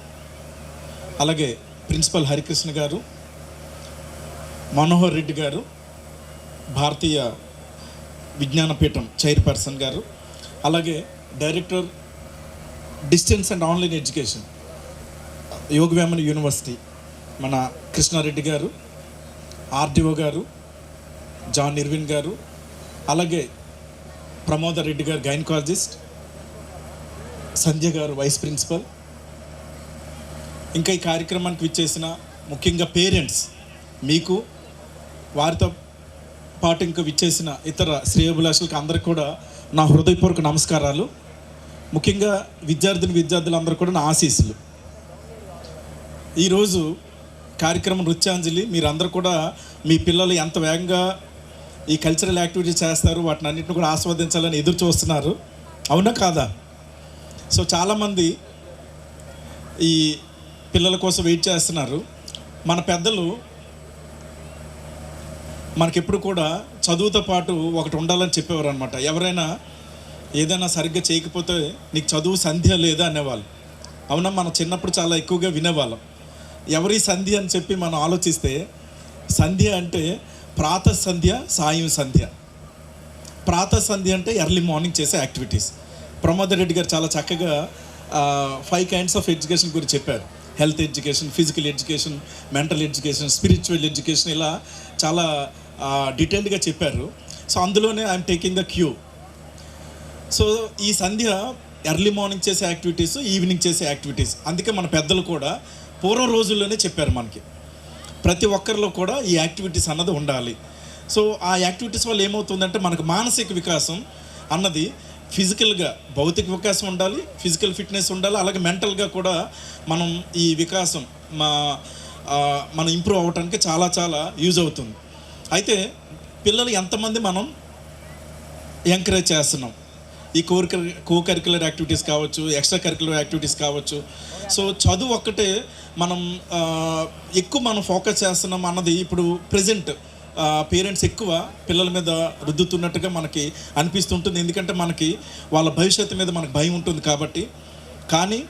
అలాగే ప్రిన్సిపల్ హరికృష్ణ గారు, మనోహర్ రెడ్డి గారు, భారతీయ విజ్ఞాన పీఠం చైర్పర్సన్ గారు, అలాగే director distance and online education Yogi Vemana university మన కృష్ణారెడ్డి గారు, ఆర్డిఓ గారు, జాన్ ఇర్విన్ గారు, అలాగే ప్రమోద రెడ్డి గారు గైనకాలజిస్ట్, సంజయ్ గారు వైస్ ప్రిన్సిపల్, ఇంకా ఈ కార్యక్రమానికి విచ్చేసిన ముఖ్యంగా పేరెంట్స్, మీకు వారితో పాటు ఇంకా విచ్చేసిన ఇతర శ్రేయోభిలాషులకు అందరికీ కూడా నా హృదయపూర్వక నమస్కారాలు. ముఖ్యంగా విద్యార్థులందరూ కూడా నా ఆశీస్సులు. ఈరోజు కార్యక్రమం నృత్యాంజలి, మీరందరూ కూడా మీ పిల్లలు ఎంత వేగంగా ఈ కల్చరల్ యాక్టివిటీస్ చేస్తారు, వాటిని అన్నింటిని కూడా ఆస్వాదించాలని ఎదురు చూస్తున్నారు. అవునా కాదా? సో చాలామంది ఈ పిల్లల కోసం వెయిట్ చేస్తున్నారు. మన పెద్దలు మనకెప్పుడు కూడా చదువుతో పాటు ఒకటి ఉండాలని చెప్పేవారు అనమాట. ఎవరైనా ఏదైనా సరిగ్గా చేయకపోతే నీకు చదువు సంధ్య లేదా అనేవాళ్ళు. అవునా? మనం చిన్నప్పుడు చాలా ఎక్కువగా వినేవాళ్ళం. ఎవరి సంధ్య అని చెప్పి మనం ఆలోచిస్తే, సంధ్య అంటే ప్రాతః సంధ్య, సాయం సంధ్య. ప్రాతః సంధ్య అంటే ఎర్లీ మార్నింగ్ చేసే యాక్టివిటీస్. ప్రమోద రెడ్డి గారు చాలా చక్కగా 5 kinds ఆఫ్ ఎడ్యుకేషన్ గురించి చెప్పారు. Health education, physical education, mental education, spiritual education, ఇలా చాలా డీటెయిల్డ్గా చెప్పారు. సో అందులోనే I'm taking the cue. So ఈ సంధ్య ఎర్లీ మార్నింగ్ చేసే యాక్టివిటీస్, ఈవినింగ్ చేసే యాక్టివిటీస్. అందుకే మన పెద్దలు కూడా పూర్వం రోజుల్లోనే చెప్పారు మనకి, ప్రతి ఒక్కరిలో కూడా ఈ యాక్టివిటీస్ అన్నది ఉండాలి. సో ఆ యాక్టివిటీస్ వల్ల ఏమవుతుందంటే మనకు మానసిక వికాసం అన్నది ఫిజికల్గా, భౌతిక వికాసం ఉండాలి, ఫిజికల్ ఫిట్నెస్ ఉండాలి, అలాగే మెంటల్గా కూడా మనం ఈ వికాసం మనం ఇంప్రూవ్ అవ్వడానికి చాలా చాలా యూజ్ అవుతుంది. అయితే పిల్లలు ఎంతమంది మనం ఎంకరేజ్ చేస్తున్నాం, ఈ కో కరిక్యులర్ యాక్టివిటీస్ కావచ్చు, ఎక్స్ట్రా కరిక్యులర్ యాక్టివిటీస్ కావచ్చు. సో చదువు ఒక్కటే మనం ఎక్కువ మనం ఫోకస్ చేస్తున్నాం అన్నది ఇప్పుడు ప్రజెంట్ పేరెంట్స్ ఎక్కువ పిల్లల మీద రుద్దుతున్నట్టుగా మనకి అనిపిస్తుంటుంది. ఎందుకంటే మనకి వాళ్ళ భవిష్యత్తు మీద మనకు భయం ఉంటుంది కాబట్టి. కానీ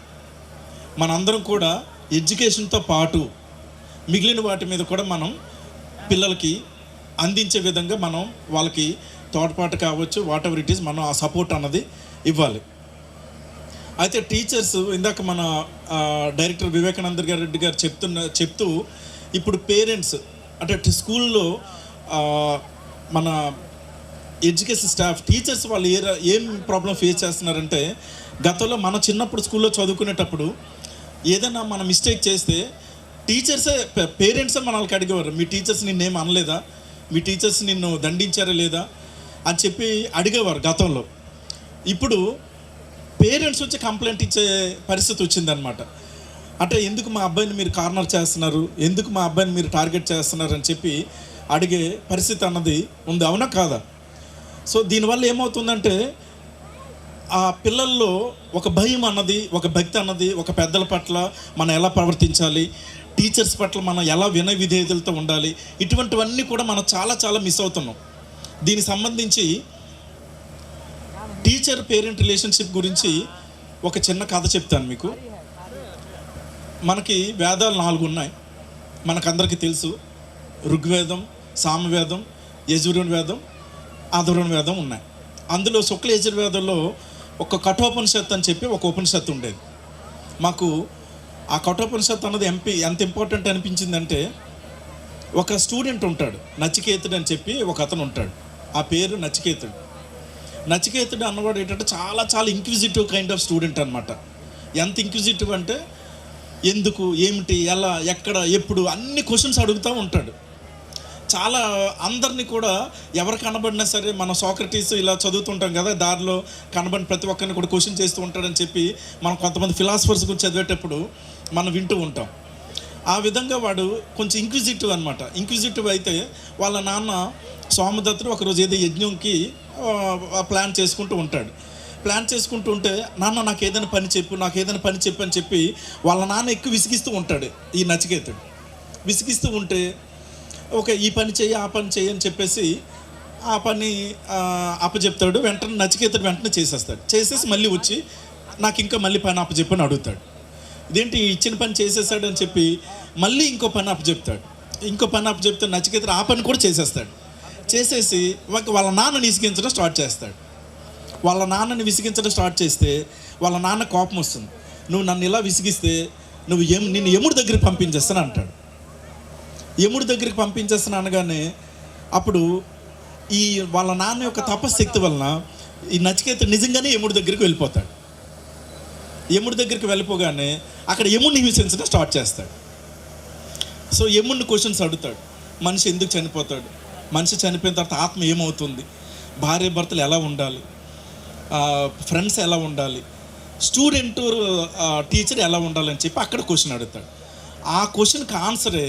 మనందరం కూడా ఎడ్యుకేషన్తో పాటు మిగిలిన వాటి మీద కూడా మనం పిల్లలకి అందించే విధంగా మనం వాళ్ళకి తోడ్పాటు కావచ్చు, వాట్ ఎవర్ ఇట్ ఈస్, మనం ఆ సపోర్ట్ అన్నది ఇవ్వాలి. అయితే టీచర్స్, ఇందాక మన డైరెక్టర్ వివేకానంద రెడ్డి గారు చెప్తూ ఇప్పుడు పేరెంట్స్ అంటే స్కూల్లో మన ఎడ్యుకేషన్ స్టాఫ్, టీచర్స్ వాళ్ళు ఏం ప్రాబ్లం ఫేస్ చేస్తున్నారంటే, గతంలో మన చిన్నప్పుడు స్కూల్లో చదువుకునేటప్పుడు ఏదైనా మనం మిస్టేక్ చేస్తే టీచర్సే, పేరెంట్సే మనల్ని అడిగేవారు, మీ టీచర్స్ నిన్నేం అనలేదా, మీ టీచర్స్ నిన్ను దండించారా లేదా అని చెప్పి అడిగేవారు గతంలో. ఇప్పుడు పేరెంట్స్ వచ్చి కంప్లైంట్ ఇచ్చే పరిస్థితి వచ్చిందనమాట. అంటే ఎందుకు మా అబ్బాయిని మీరు కార్నర్ చేస్తున్నారు, ఎందుకు మా అబ్బాయిని మీరు టార్గెట్ చేస్తున్నారు అని చెప్పి అడిగే పరిస్థితి అన్నది ఉంది. అవునా కాదా? సో దీనివల్ల ఏమవుతుందంటే ఆ పిల్లల్లో ఒక భయం అన్నది, ఒక భక్తి అన్నది, ఒక పెద్దల పట్ల మనం ఎలా ప్రవర్తించాలి, టీచర్స్ పట్ల మనం ఎలా వినయ విధేయతలతో ఉండాలి, ఇటువంటివన్నీ కూడా మనం చాలా చాలా మిస్ అవుతున్నాం. దీనికి సంబంధించి టీచర్ పేరెంట్ రిలేషన్షిప్ గురించి ఒక చిన్న కథ చెప్తాను మీకు. మనకి వేదాలు 4 ఉన్నాయి, మనకందరికీ తెలుసు. ఋగ్వేదం, సామవేదం, యజుర్వేద వేదం, అథర్వణ వేదం ఉన్నాయి. అందులో శుక్ల యజుర్వేదంలో ఒక కఠోపనిషత్తు అని చెప్పి ఒక ఉపనిషత్తు ఉండేది. మాకు ఆ కఠోపనిషత్తు అన్నది ఎంత ఇంపార్టెంట్ అనిపించిందంటే, ఒక స్టూడెంట్ ఉంటాడు, నచికేతుడు అని చెప్పి ఒక అతను ఉంటాడు. ఆ పేరు నచికేతుడు. నచికేతుడు అన్నవాడు ఏంటంటే చాలా చాలా ఇంక్విజిటివ్ కైండ్ ఆఫ్ స్టూడెంట్ అనమాట. ఎంత ఇంక్విజిటివ్ అంటే ఎందుకు, ఏమిటి, ఎలా, ఎక్కడ, ఎప్పుడు అన్ని క్వశ్చన్స్ అడుగుతూ ఉంటాడు. చాలా అందరినీ కూడా ఎవరు కనబడినా సరే, మన సోక్రటీస్ ఇలా చదువుతుంటాం కదా, దారిలో కనబడిన ప్రతి ఒక్కరిని కూడా క్వశ్చన్ చేస్తూ ఉంటాడని చెప్పి మనం కొంతమంది ఫిలాసఫర్స్ గురించి చదివేటప్పుడు మనం వింటూ ఉంటాం. ఆ విధంగా వాడు కొంచెం ఇంక్విజిటివ్ అనమాట. ఇంక్విజిటివ్ అయితే వాళ్ళ నాన్న సోమదత్తుడు ఒకరోజు ఏదో యజ్ఞంకి ప్లాన్ చేసుకుంటూ ఉంటాడు. ప్లాన్ చేసుకుంటూ ఉంటే, నాన్న నాకు ఏదైనా పని చెప్పు, నాకు ఏదైనా పని చెప్పు అని చెప్పి వాళ్ళ నాన్న ఎక్కువ విసిగిస్తూ ఉంటాడు. ఈ నచికేతుడు విసిగిస్తూ ఉంటే, ఓకే ఈ పని చెయ్యి, ఆ పని చెయ్యి అని చెప్పేసి ఆ పని అప్పచెప్తాడు. వెంటనే నచికేతుడు వెంటనే చేసేస్తాడు. చేసేసి మళ్ళీ వచ్చి నాకు ఇంకా మళ్ళీ పని అప్పచెప్పని అడుగుతాడు. ఇదేంటి ఇచ్చిన పని చేసేసాడు అని చెప్పి మళ్ళీ ఇంకో పని అప్పచెప్తాడు. ఇంకో పని అప్పచెప్తే నచికేతుడు ఆ పని కూడా చేసేస్తాడు. చేసేసి వాళ్ళ నాన్నని విసిగించడం స్టార్ట్ చేస్తాడు. వాళ్ళ నాన్నని విసిగించడం స్టార్ట్ చేస్తే వాళ్ళ నాన్న కోపం వస్తుంది. నువ్వు నన్ను ఇలా విసిగిస్తే నిన్ను యముడి దగ్గరికి పంపించేస్తాను అంటాడు. యముడి దగ్గరికి పంపించేస్తాను అనగానే అప్పుడు ఈ వాళ్ళ నాన్న యొక్క తపశక్తి వలన ఈ నచికేతుడు నిజంగానే యముడి దగ్గరికి వెళ్ళిపోతాడు. యముడి దగ్గరికి వెళ్ళిపోగానే అక్కడ యముడిని హింసించడం స్టార్ట్ చేస్తాడు. సో యముడిని క్వశ్చన్స్ అడుగుతాడు. మనిషి ఎందుకు చనిపోతాడు, మనిషి చనిపోయిన తర్వాత ఆత్మ ఏమవుతుంది, భార్య భర్తలు ఎలా ఉండాలి, ఫ్రెండ్స్ ఎలా ఉండాలి, స్టూడెంట్ టీచర్ ఎలా ఉండాలని చెప్పి అక్కడ క్వశ్చన్ అడుగుతాడు. ఆ క్వశ్చన్కి ఆన్సరే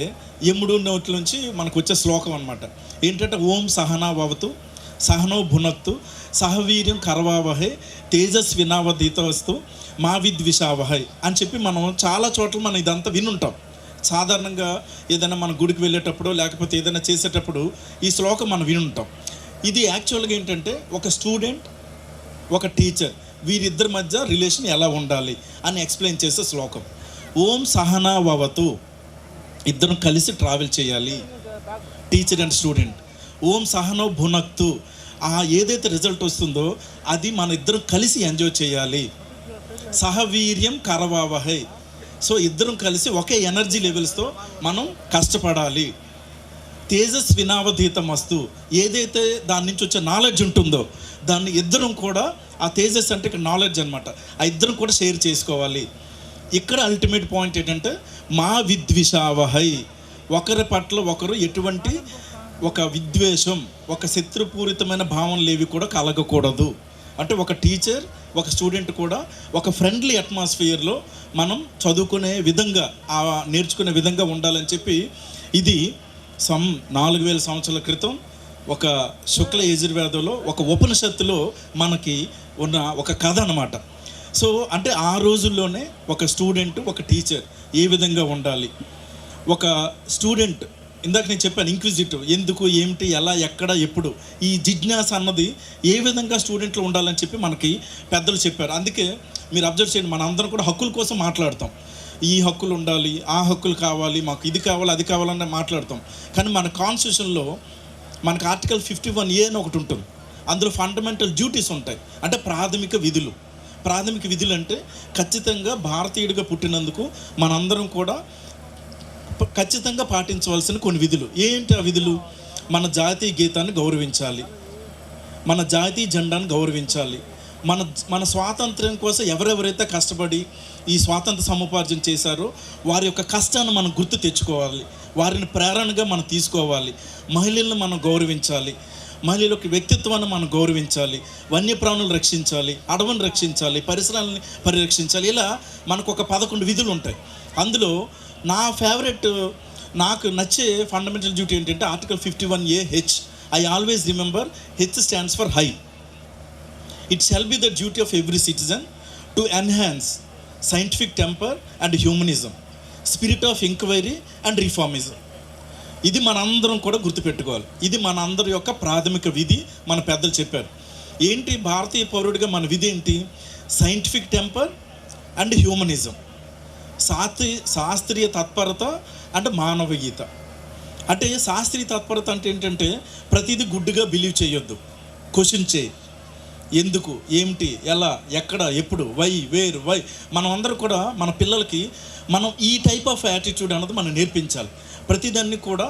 యముడు నోటి నుంచి మనకు వచ్చే శ్లోకం అనమాట. ఏంటంటే ఓం సహనా భవతు సహనో భునక్తు సహవీర్యం కరవావహే తేజస్వినావధీతవస్తు మా విద్విషావహై అని చెప్పి మనం చాలా చోట్ల మనం ఇదంతా వినుంటాం. సాధారణంగా ఏదైనా మన గుడికి వెళ్ళేటప్పుడు లేకపోతే ఏదైనా చేసేటప్పుడు ఈ శ్లోకం మనం వినుంటాం. ఇది యాక్చువల్గా ఏంటంటే ఒక స్టూడెంట్, ఒక టీచర్, వీరిద్దరి మధ్య రిలేషన్ ఎలా ఉండాలి అని ఎక్స్ప్లెయిన్ చేసే శ్లోకం. ఓం సహనా భవతు, ఇద్దరం కలిసి ట్రావెల్ చేయాలి, టీచర్ అండ్ స్టూడెంట్. ఓం సహనో భునక్తు, ఏదైతే రిజల్ట్ వస్తుందో అది మన ఇద్దరం కలిసి ఎంజాయ్ చేయాలి. సహవీర్యం కరవావహై, సో ఇద్దరం కలిసి ఒకే ఎనర్జీ లెవెల్స్తో మనం కష్టపడాలి. తేజస్వినావధీతం వస్తు, ఏదైతే దాని నుంచి వచ్చే నాలెడ్జ్ ఉంటుందో దాన్ని ఇద్దరం కూడా, ఆ తేజస్ అంటే ఇక్కడ నాలెడ్జ్ అనమాట, ఆ ఇద్దరం కూడా షేర్ చేసుకోవాలి. ఇక్కడ అల్టిమేట్ పాయింట్ ఏంటంటే మా విద్విషావహై, ఒకరి పట్ల ఒకరు ఎటువంటి ఒక విద్వేషం, ఒక శత్రుపూరితమైన భావనలు ఏవి కూడా కలగకూడదు. అంటే ఒక టీచర్, ఒక స్టూడెంట్ కూడా ఒక ఫ్రెండ్లీ అట్మాస్ఫియర్లో మనం చదువుకునే విధంగా, నేర్చుకునే విధంగా ఉండాలని చెప్పి, ఇది 4000 సంవత్సరాల క్రితం ఒక శుక్ల యజుర్వేదంలో ఒక ఉపనిషత్తులో మనకి ఉన్న ఒక కథ అన్నమాట. సో అంటే ఆ రోజుల్లోనే ఒక స్టూడెంట్, ఒక టీచర్ ఏ విధంగా ఉండాలి. ఒక స్టూడెంట్, ఇందాక నేను చెప్పాను ఇంక్విజిటివ్, ఎందుకు, ఏమిటి, ఎలా, ఎక్కడ, ఎప్పుడు, ఈ జిజ్ఞాస అన్నది ఏ విధంగా స్టూడెంట్లో ఉండాలని చెప్పి మనకి పెద్దలు చెప్పారు. అందుకే మీరు అబ్జర్వ్ చేయండి, మన అందరం కూడా హక్కుల కోసం మాట్లాడతాం. ఈ హక్కులు ఉండాలి, ఆ హక్కులు కావాలి, మాకు ఇది కావాలి, అది కావాలని మాట్లాడతాం. కానీ మన కాన్స్టిట్యూషన్లో మనకు ఆర్టికల్ 51A అని ఒకటి ఉంటుంది. అందులో ఫండమెంటల్ డ్యూటీస్ ఉంటాయి, అంటే ప్రాథమిక విధులు. ప్రాథమిక విధులు అంటే ఖచ్చితంగా భారతీయుడిగా పుట్టినందుకు మనందరం కూడా ఖచ్చితంగా పాటించవలసిన కొన్ని విధులు. ఏంటి ఆ విధులు? మన జాతీయ గీతాన్ని గౌరవించాలి, మన జాతీయ జెండాను గౌరవించాలి, మన స్వాతంత్ర్యం కోసం ఎవరెవరైతే కష్టపడి ఈ స్వాతంత్ర సముపార్జన చేశారో వారి యొక్క కష్టాన్ని మనం గుర్తు తెచ్చుకోవాలి, వారిని ప్రేరణగా మనం తీసుకోవాలి, మహిళలను మనం గౌరవించాలి, మహిళల యొక్క వ్యక్తిత్వాన్ని మనం గౌరవించాలి, వన్యప్రాణులు రక్షించాలి, అడవులను రక్షించాలి, పరిసరాలని పరిరక్షించాలి. ఇలా మనకు ఒక 11 విధులు ఉంటాయి. అందులో నా ఫేవరెట్, నాకు నచ్చే ఫండమెంటల్ డ్యూటీ ఏంటంటే article 51A(H). I always remember, H stands for high. It shall be the duty of every citizen to enhance scientific temper and humanism, spirit of inquiry and reformism. ఇది మనందరం కూడా గుర్తుపెట్టుకోవాలి. ఇది మనందరి యొక్క ప్రాథమిక విధి, మన పెద్దలు చెప్పారు. ఏంటి భారతీయ పౌరుడిగా మన విధి ఏంటి? సైంటిఫిక్ టెంపర్ అండ్ హ్యూమనిజం, శాస్త్రీయ తత్పరత అండ్ మానవీయత. అంటే శాస్త్రీయ తత్పరత అంటే ఏంటంటే ప్రతిదీ గుడ్డుగా బిలీవ్ చేయొద్దు, క్వశ్చన్ చేయి. ఎందుకు, ఏమిటి, ఎలా, ఎక్కడ, ఎప్పుడు, వై, వేర్, వై. మనం అందరూ కూడా మన పిల్లలకి మనం ఈ టైప్ ఆఫ్ యాటిట్యూడ్ అన్నది మనం నేర్పించాలి. ప్రతిదాన్ని కూడా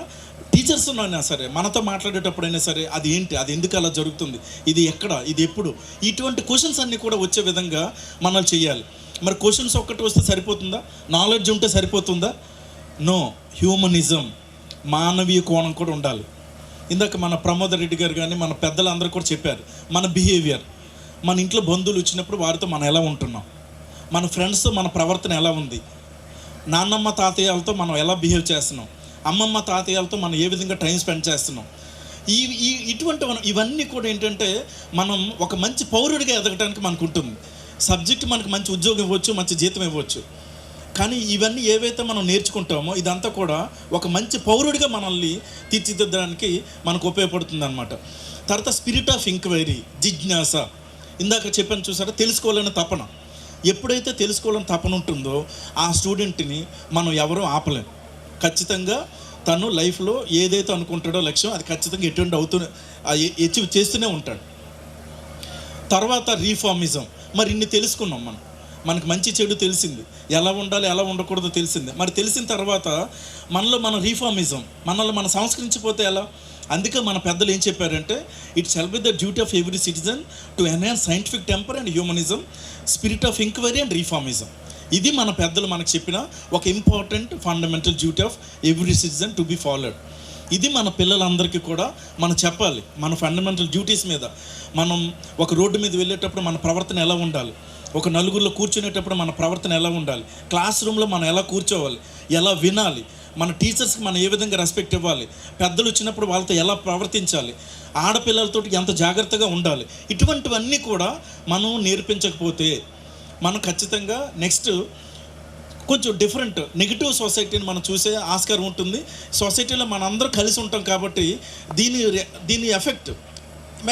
టీచర్స్నైనా సరే, మనతో మాట్లాడేటప్పుడైనా సరే, అది ఏంటి, అది ఎందుకు అలా జరుగుతుంది, ఇది ఎక్కడ, ఇది ఎప్పుడు, ఇటువంటి క్వశ్చన్స్ అన్నీ కూడా వచ్చే విధంగా మనం చేయాలి. మరి క్వశ్చన్స్ ఒక్కటి వస్తే సరిపోతుందా? నాలెడ్జ్ ఉంటే సరిపోతుందా? నో. హ్యూమనిజం, మానవీయ కోణం కూడా ఉండాలి. ఇందాక మన ప్రమోద్ రెడ్డి గారు కానీ మన పెద్దలు అందరూ కూడా చెప్పారు, మన బిహేవియర్, మన ఇంట్లో బంధువులు వచ్చినప్పుడు వారితో మనం ఎలా ఉంటున్నాం, మన ఫ్రెండ్స్తో మన ప్రవర్తన ఎలా ఉంది, నాన్నమ్మ తాతయ్యలతో మనం ఎలా బిహేవ్ చేస్తున్నాం, అమ్మమ్మ తాతయ్యలతో మనం ఏ విధంగా టైం స్పెండ్ చేస్తున్నాం. ఇటువంటి ఇవన్నీ కూడా ఏంటంటే మనం ఒక మంచి పౌరుడిగా ఎదగడానికి మనకు ఉంటుంది. సబ్జెక్ట్ మనకు మంచి ఉద్యోగం ఇవ్వచ్చు, మంచి జీతం ఇవ్వచ్చు, కానీ ఇవన్నీ ఏవైతే మనం నేర్చుకుంటామో ఇదంతా కూడా ఒక మంచి పౌరుడిగా మనల్ని తీర్చిదిద్దడానికి మనకు ఉపయోగపడుతుంది అన్నమాట. తర్వాత స్పిరిట్ ఆఫ్ ఎంక్వైరీ, జిజ్ఞాస. ఇందాక చెప్పాను చూసారా, తెలుసుకోవాలనే తపన. ఎప్పుడైతే తెలుసుకోవాలని తపన ఉంటుందో ఆ స్టూడెంట్ని మనం ఎవరూ ఆపలేం. ఖచ్చితంగా తను లైఫ్లో ఏదైతే అనుకుంటాడో లక్ష్యం, అది ఖచ్చితంగా ఎటువంటి అచీవ్ చేస్తూనే ఉంటాడు. తర్వాత రీఫార్మిజం. మరి ఇన్ని తెలుసుకున్నాం మనం, మనకు మంచి చెడు తెలిసింది, ఎలా ఉండాలి ఎలా ఉండకూడదో తెలిసింది. మరి తెలిసిన తర్వాత మనలో మన రీఫార్మిజం, మనల్ని మనం సంస్కరించిపోతే ఎలా? అందుకే మన పెద్దలు ఏం చెప్పారంటే, it shall be the duty of every citizen to enhance scientific temper and humanism, spirit of enquiry and reformism. ఇది మన పెద్దలు మనకు చెప్పిన ఒక important fundamental duty of every citizen to be followed. ఇది మన పిల్లలందరికీ కూడా మనం చెప్పాలి. మన ఫండమెంటల్ డ్యూటీస్ మీద మనం ఒక రోడ్డు మీద వెళ్ళేటప్పుడు మన ప్రవర్తన ఎలా ఉండాలి, ఒక నలుగురిలో కూర్చునేటప్పుడు మన ప్రవర్తన ఎలా ఉండాలి, క్లాస్ రూమ్లో మనం ఎలా కూర్చోవాలి, ఎలా వినాలి, మన టీచర్స్కి మనం ఏ విధంగా రెస్పెక్ట్ ఇవ్వాలి, పెద్దలు వచ్చినప్పుడు వాళ్ళతో ఎలా ప్రవర్తించాలి, ఆడపిల్లలతో ఎంత జాగ్రత్తగా ఉండాలి. ఇటువంటివన్నీ కూడా మనం నేర్పించకపోతే మనం ఖచ్చితంగా నెక్స్ట్ కొంచెం డిఫరెంట్ నెగిటివ్ సొసైటీని మనం చూసే ఆస్కారం ఉంటుంది. సొసైటీలో మనం అందరూ కలిసి ఉంటాం కాబట్టి దీని ఎఫెక్ట్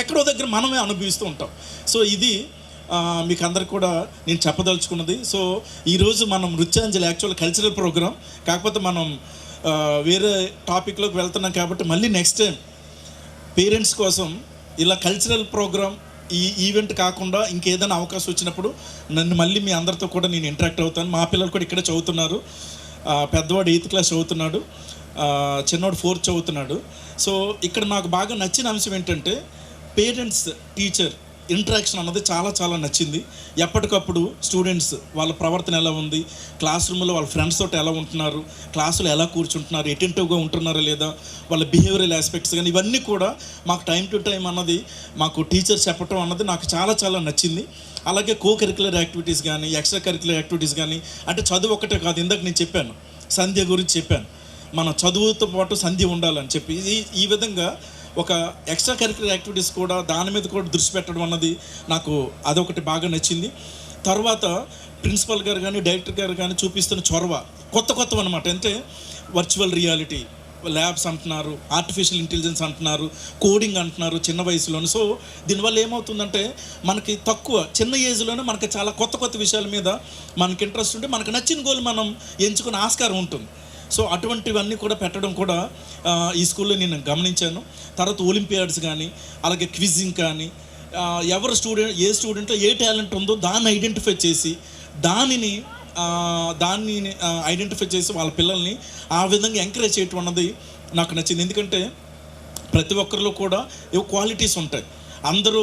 ఎక్కడో దగ్గర మనమే అనుభవిస్తూ ఉంటాం. సో ఇది మీకు అందరికి కూడా నేను చెప్పదలుచుకున్నది. సో ఈరోజు మనం నృత్యాంజలి యాక్చువల్ కల్చరల్ ప్రోగ్రామ్, కాకపోతే మనం వేరే టాపిక్లోకి వెళ్తున్నాం కాబట్టి మళ్ళీ నెక్స్ట్ టైం పేరెంట్స్ కోసం ఇలా కల్చరల్ ప్రోగ్రామ్ ఈ ఈవెంట్ కాకుండా ఇంకేదైనా అవకాశం వచ్చినప్పుడు నన్ను మళ్ళీ మీ అందరితో కూడా నేను ఇంటరాక్ట్ అవుతాను. మా పిల్లలు కూడా ఇక్కడే చదువుతున్నారు, పెద్దవాడు 8th క్లాస్ చదువుతున్నాడు, చిన్నోడు 4th చదువుతున్నాడు. సో ఇక్కడ నాకు బాగా నచ్చిన అంశం ఏంటంటే పేరెంట్స్ టీచర్ ఇంటరాక్షన్ అన్నది చాలా చాలా నచ్చింది. ఎప్పటికప్పుడు స్టూడెంట్స్ వాళ్ళ ప్రవర్తన ఎలా ఉంది, క్లాస్ రూమ్లో వాళ్ళ ఫ్రెండ్స్ తోటి ఎలా ఉంటున్నారు, క్లాసులో ఎలా కూర్చుంటున్నారు, అటెంటివ్గా ఉంటున్నారా లేదా, వాళ్ళ బిహేవియరల్ ఆస్పెక్ట్స్ కానీ ఇవన్నీ కూడా మాకు టైం టు టైం అన్నది మాకు టీచర్ చెప్పటం అన్నది నాకు చాలా చాలా నచ్చింది. అలాగే కరిక్యులర్ యాక్టివిటీస్ కానీ ఎక్స్ట్రా కరిక్యులర్ యాక్టివిటీస్ కానీ, అంటే చదువు ఒకటే కాదు, ఇందాక నేను చెప్పాను సంధ్య గురించి చెప్పాను, మన చదువుతో పాటు సంధ్య ఉండాలని చెప్పి ఈ విధంగా ఒక ఎక్స్ట్రా కరిక్యులర్ యాక్టివిటీస్ కూడా దాని మీద కూడా దృష్టి పెట్టడం అన్నది నాకు అదొకటి బాగా నచ్చింది. తర్వాత ప్రిన్సిపల్ గారు కానీ డైరెక్టర్ గారు కానీ చూపిస్తున్న చొరవ కొత్త అనమాట. అంటే వర్చువల్ రియాలిటీ ల్యాబ్స్ అంటున్నారు, ఆర్టిఫిషియల్ ఇంటెలిజెన్స్ అంటున్నారు, కోడింగ్ అంటున్నారు చిన్న వయసులోనే. సో దీనివల్ల ఏమవుతుందంటే మనకి చిన్న ఏజ్లోనే మనకి చాలా కొత్త విషయాల మీద మనకి ఇంట్రెస్ట్ ఉంటే మనకు నచ్చిన గోల్ మనం ఎంచుకునే ఆస్కారం ఉంటుంది. సో అటువంటివన్నీ కూడా పెట్టడం కూడా ఈ స్కూల్లో నేను గమనించాను. తర్వాత ఒలింపియాడ్స్ కానీ అలాగే క్విజింగ్ కానీ ఏ స్టూడెంట్లో ఏ టాలెంట్ ఉందో దాన్ని ఐడెంటిఫై చేసి దానిని ఐడెంటిఫై చేసి వాళ్ళ పిల్లల్ని ఆ విధంగా ఎంకరేజ్ చేయటం అన్నది నాకు నచ్చింది. ఎందుకంటే ప్రతి ఒక్కరిలో కూడా ఏవో క్వాలిటీస్ ఉంటాయి. అందరూ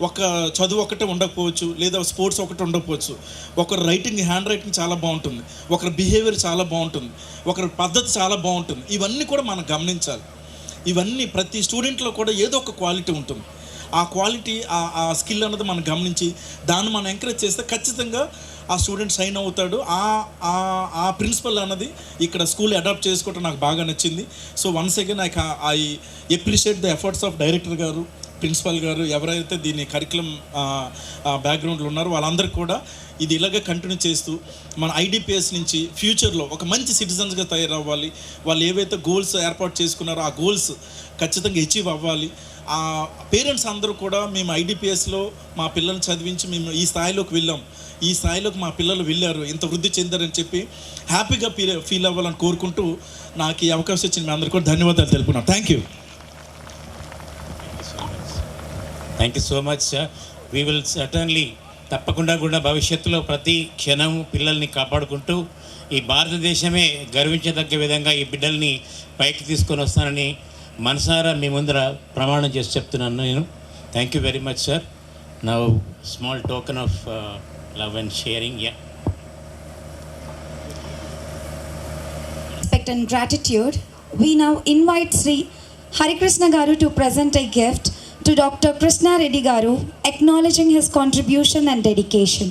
ఒక చదువు ఒకటే ఉండకపోవచ్చు, లేదా స్పోర్ట్స్ ఒకటే ఉండకపోవచ్చు. ఒకరి హ్యాండ్ రైటింగ్ చాలా బాగుంటుంది, ఒకరి బిహేవియర్ చాలా బాగుంటుంది, ఒకరి పద్ధతి చాలా బాగుంటుంది. ఇవన్నీ కూడా మనం గమనించాలి. ఇవన్నీ ప్రతి స్టూడెంట్లో కూడా ఏదో ఒక క్వాలిటీ ఉంటుంది. ఆ క్వాలిటీ ఆ స్కిల్ అన్నది మనం గమనించి దాన్ని మనం ఎంకరేజ్ చేస్తే ఖచ్చితంగా ఆ స్టూడెంట్ సైన్ అవుతాడు. ఆ ప్రిన్సిపల్ అన్నది ఇక్కడ స్కూల్ అడాప్ట్ చేసుకోవటం నాకు బాగా నచ్చింది. So once again I appreciate the efforts of director గారు, ప్రిన్సిపల్ గారు, ఎవరైతే దీని కరికులం బ్యాక్గ్రౌండ్లో ఉన్నారో వాళ్ళందరికీ కూడా ఇది ఇలాగే కంటిన్యూ చేస్తూ మన ఐడిపిఎస్ నుంచి ఫ్యూచర్లో ఒక మంచి సిటిజన్స్గా తయారవ్వాలి. వాళ్ళు ఏవైతే గోల్స్ ఏర్పాటు చేసుకున్నారో ఆ గోల్స్ ఖచ్చితంగా అచీవ్ అవ్వాలి. ఆ పేరెంట్స్ అందరూ కూడా మేము ఐడిపిఎస్లో మా పిల్లల్ని చదివించి మేము ఈ స్థాయిలోకి వెళ్ళాం, ఈ స్థాయిలోకి మా పిల్లలు వెళ్ళారు, ఇంత వృద్ధి చెందారని చెప్పి హ్యాపీగా ఫీల్ అవ్వాలని కోరుకుంటూ నాకు ఈ అవకాశం ఇచ్చిన మీ అందరికీ కూడా ధన్యవాదాలు తెలుపుతున్నాను. Thank you. Thank you so much sir. We will certainly తప్పకుండా కూడా భవిష్యత్తులో ప్రతి క్షణం పిల్లల్ని కాపాడుకుంటూ ఈ భారతదేశమే గర్వించదగ్గ విధంగా ఈ బిడ్డల్ని పైకి తీసుకొని వస్తానని మనసారా మీ ముందర ప్రమాణం చేసి చెప్తున్నాను నేను. Thank you very much sir. Now small token of love and sharing. Respect and gratitude, we now invite Sri Harikrishna Garu to present a gift to Dr. Krishna Reddy Garu, acknowledging his contribution and dedication.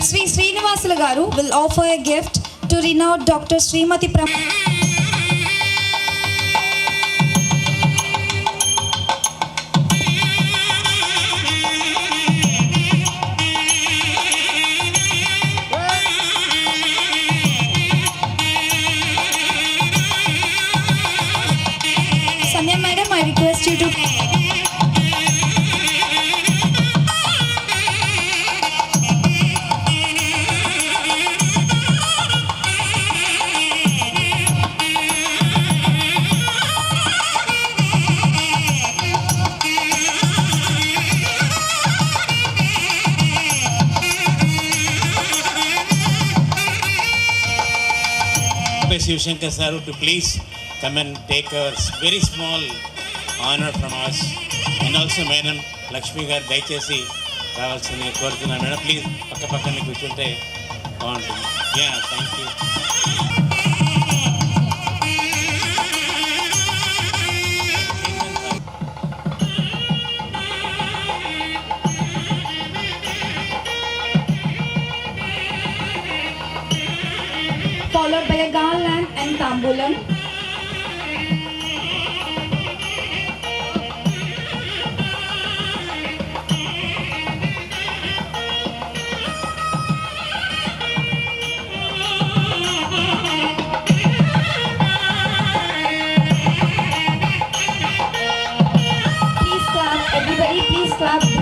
Sri Srinivasulu Garu will offer a gift to renowned Dr. Srimati Sanya Madam, I request you to Shivshankar sir to please come and take a very small honor from us, and also Madam Lakshmi garu dayachesi రావాల్సిందిగా కోరుతున్నాను. Madam please పక్కన కూర్చుంటే బాగుంటుంది. Yeah thank you. followed by a garland and tambulam. Please clap.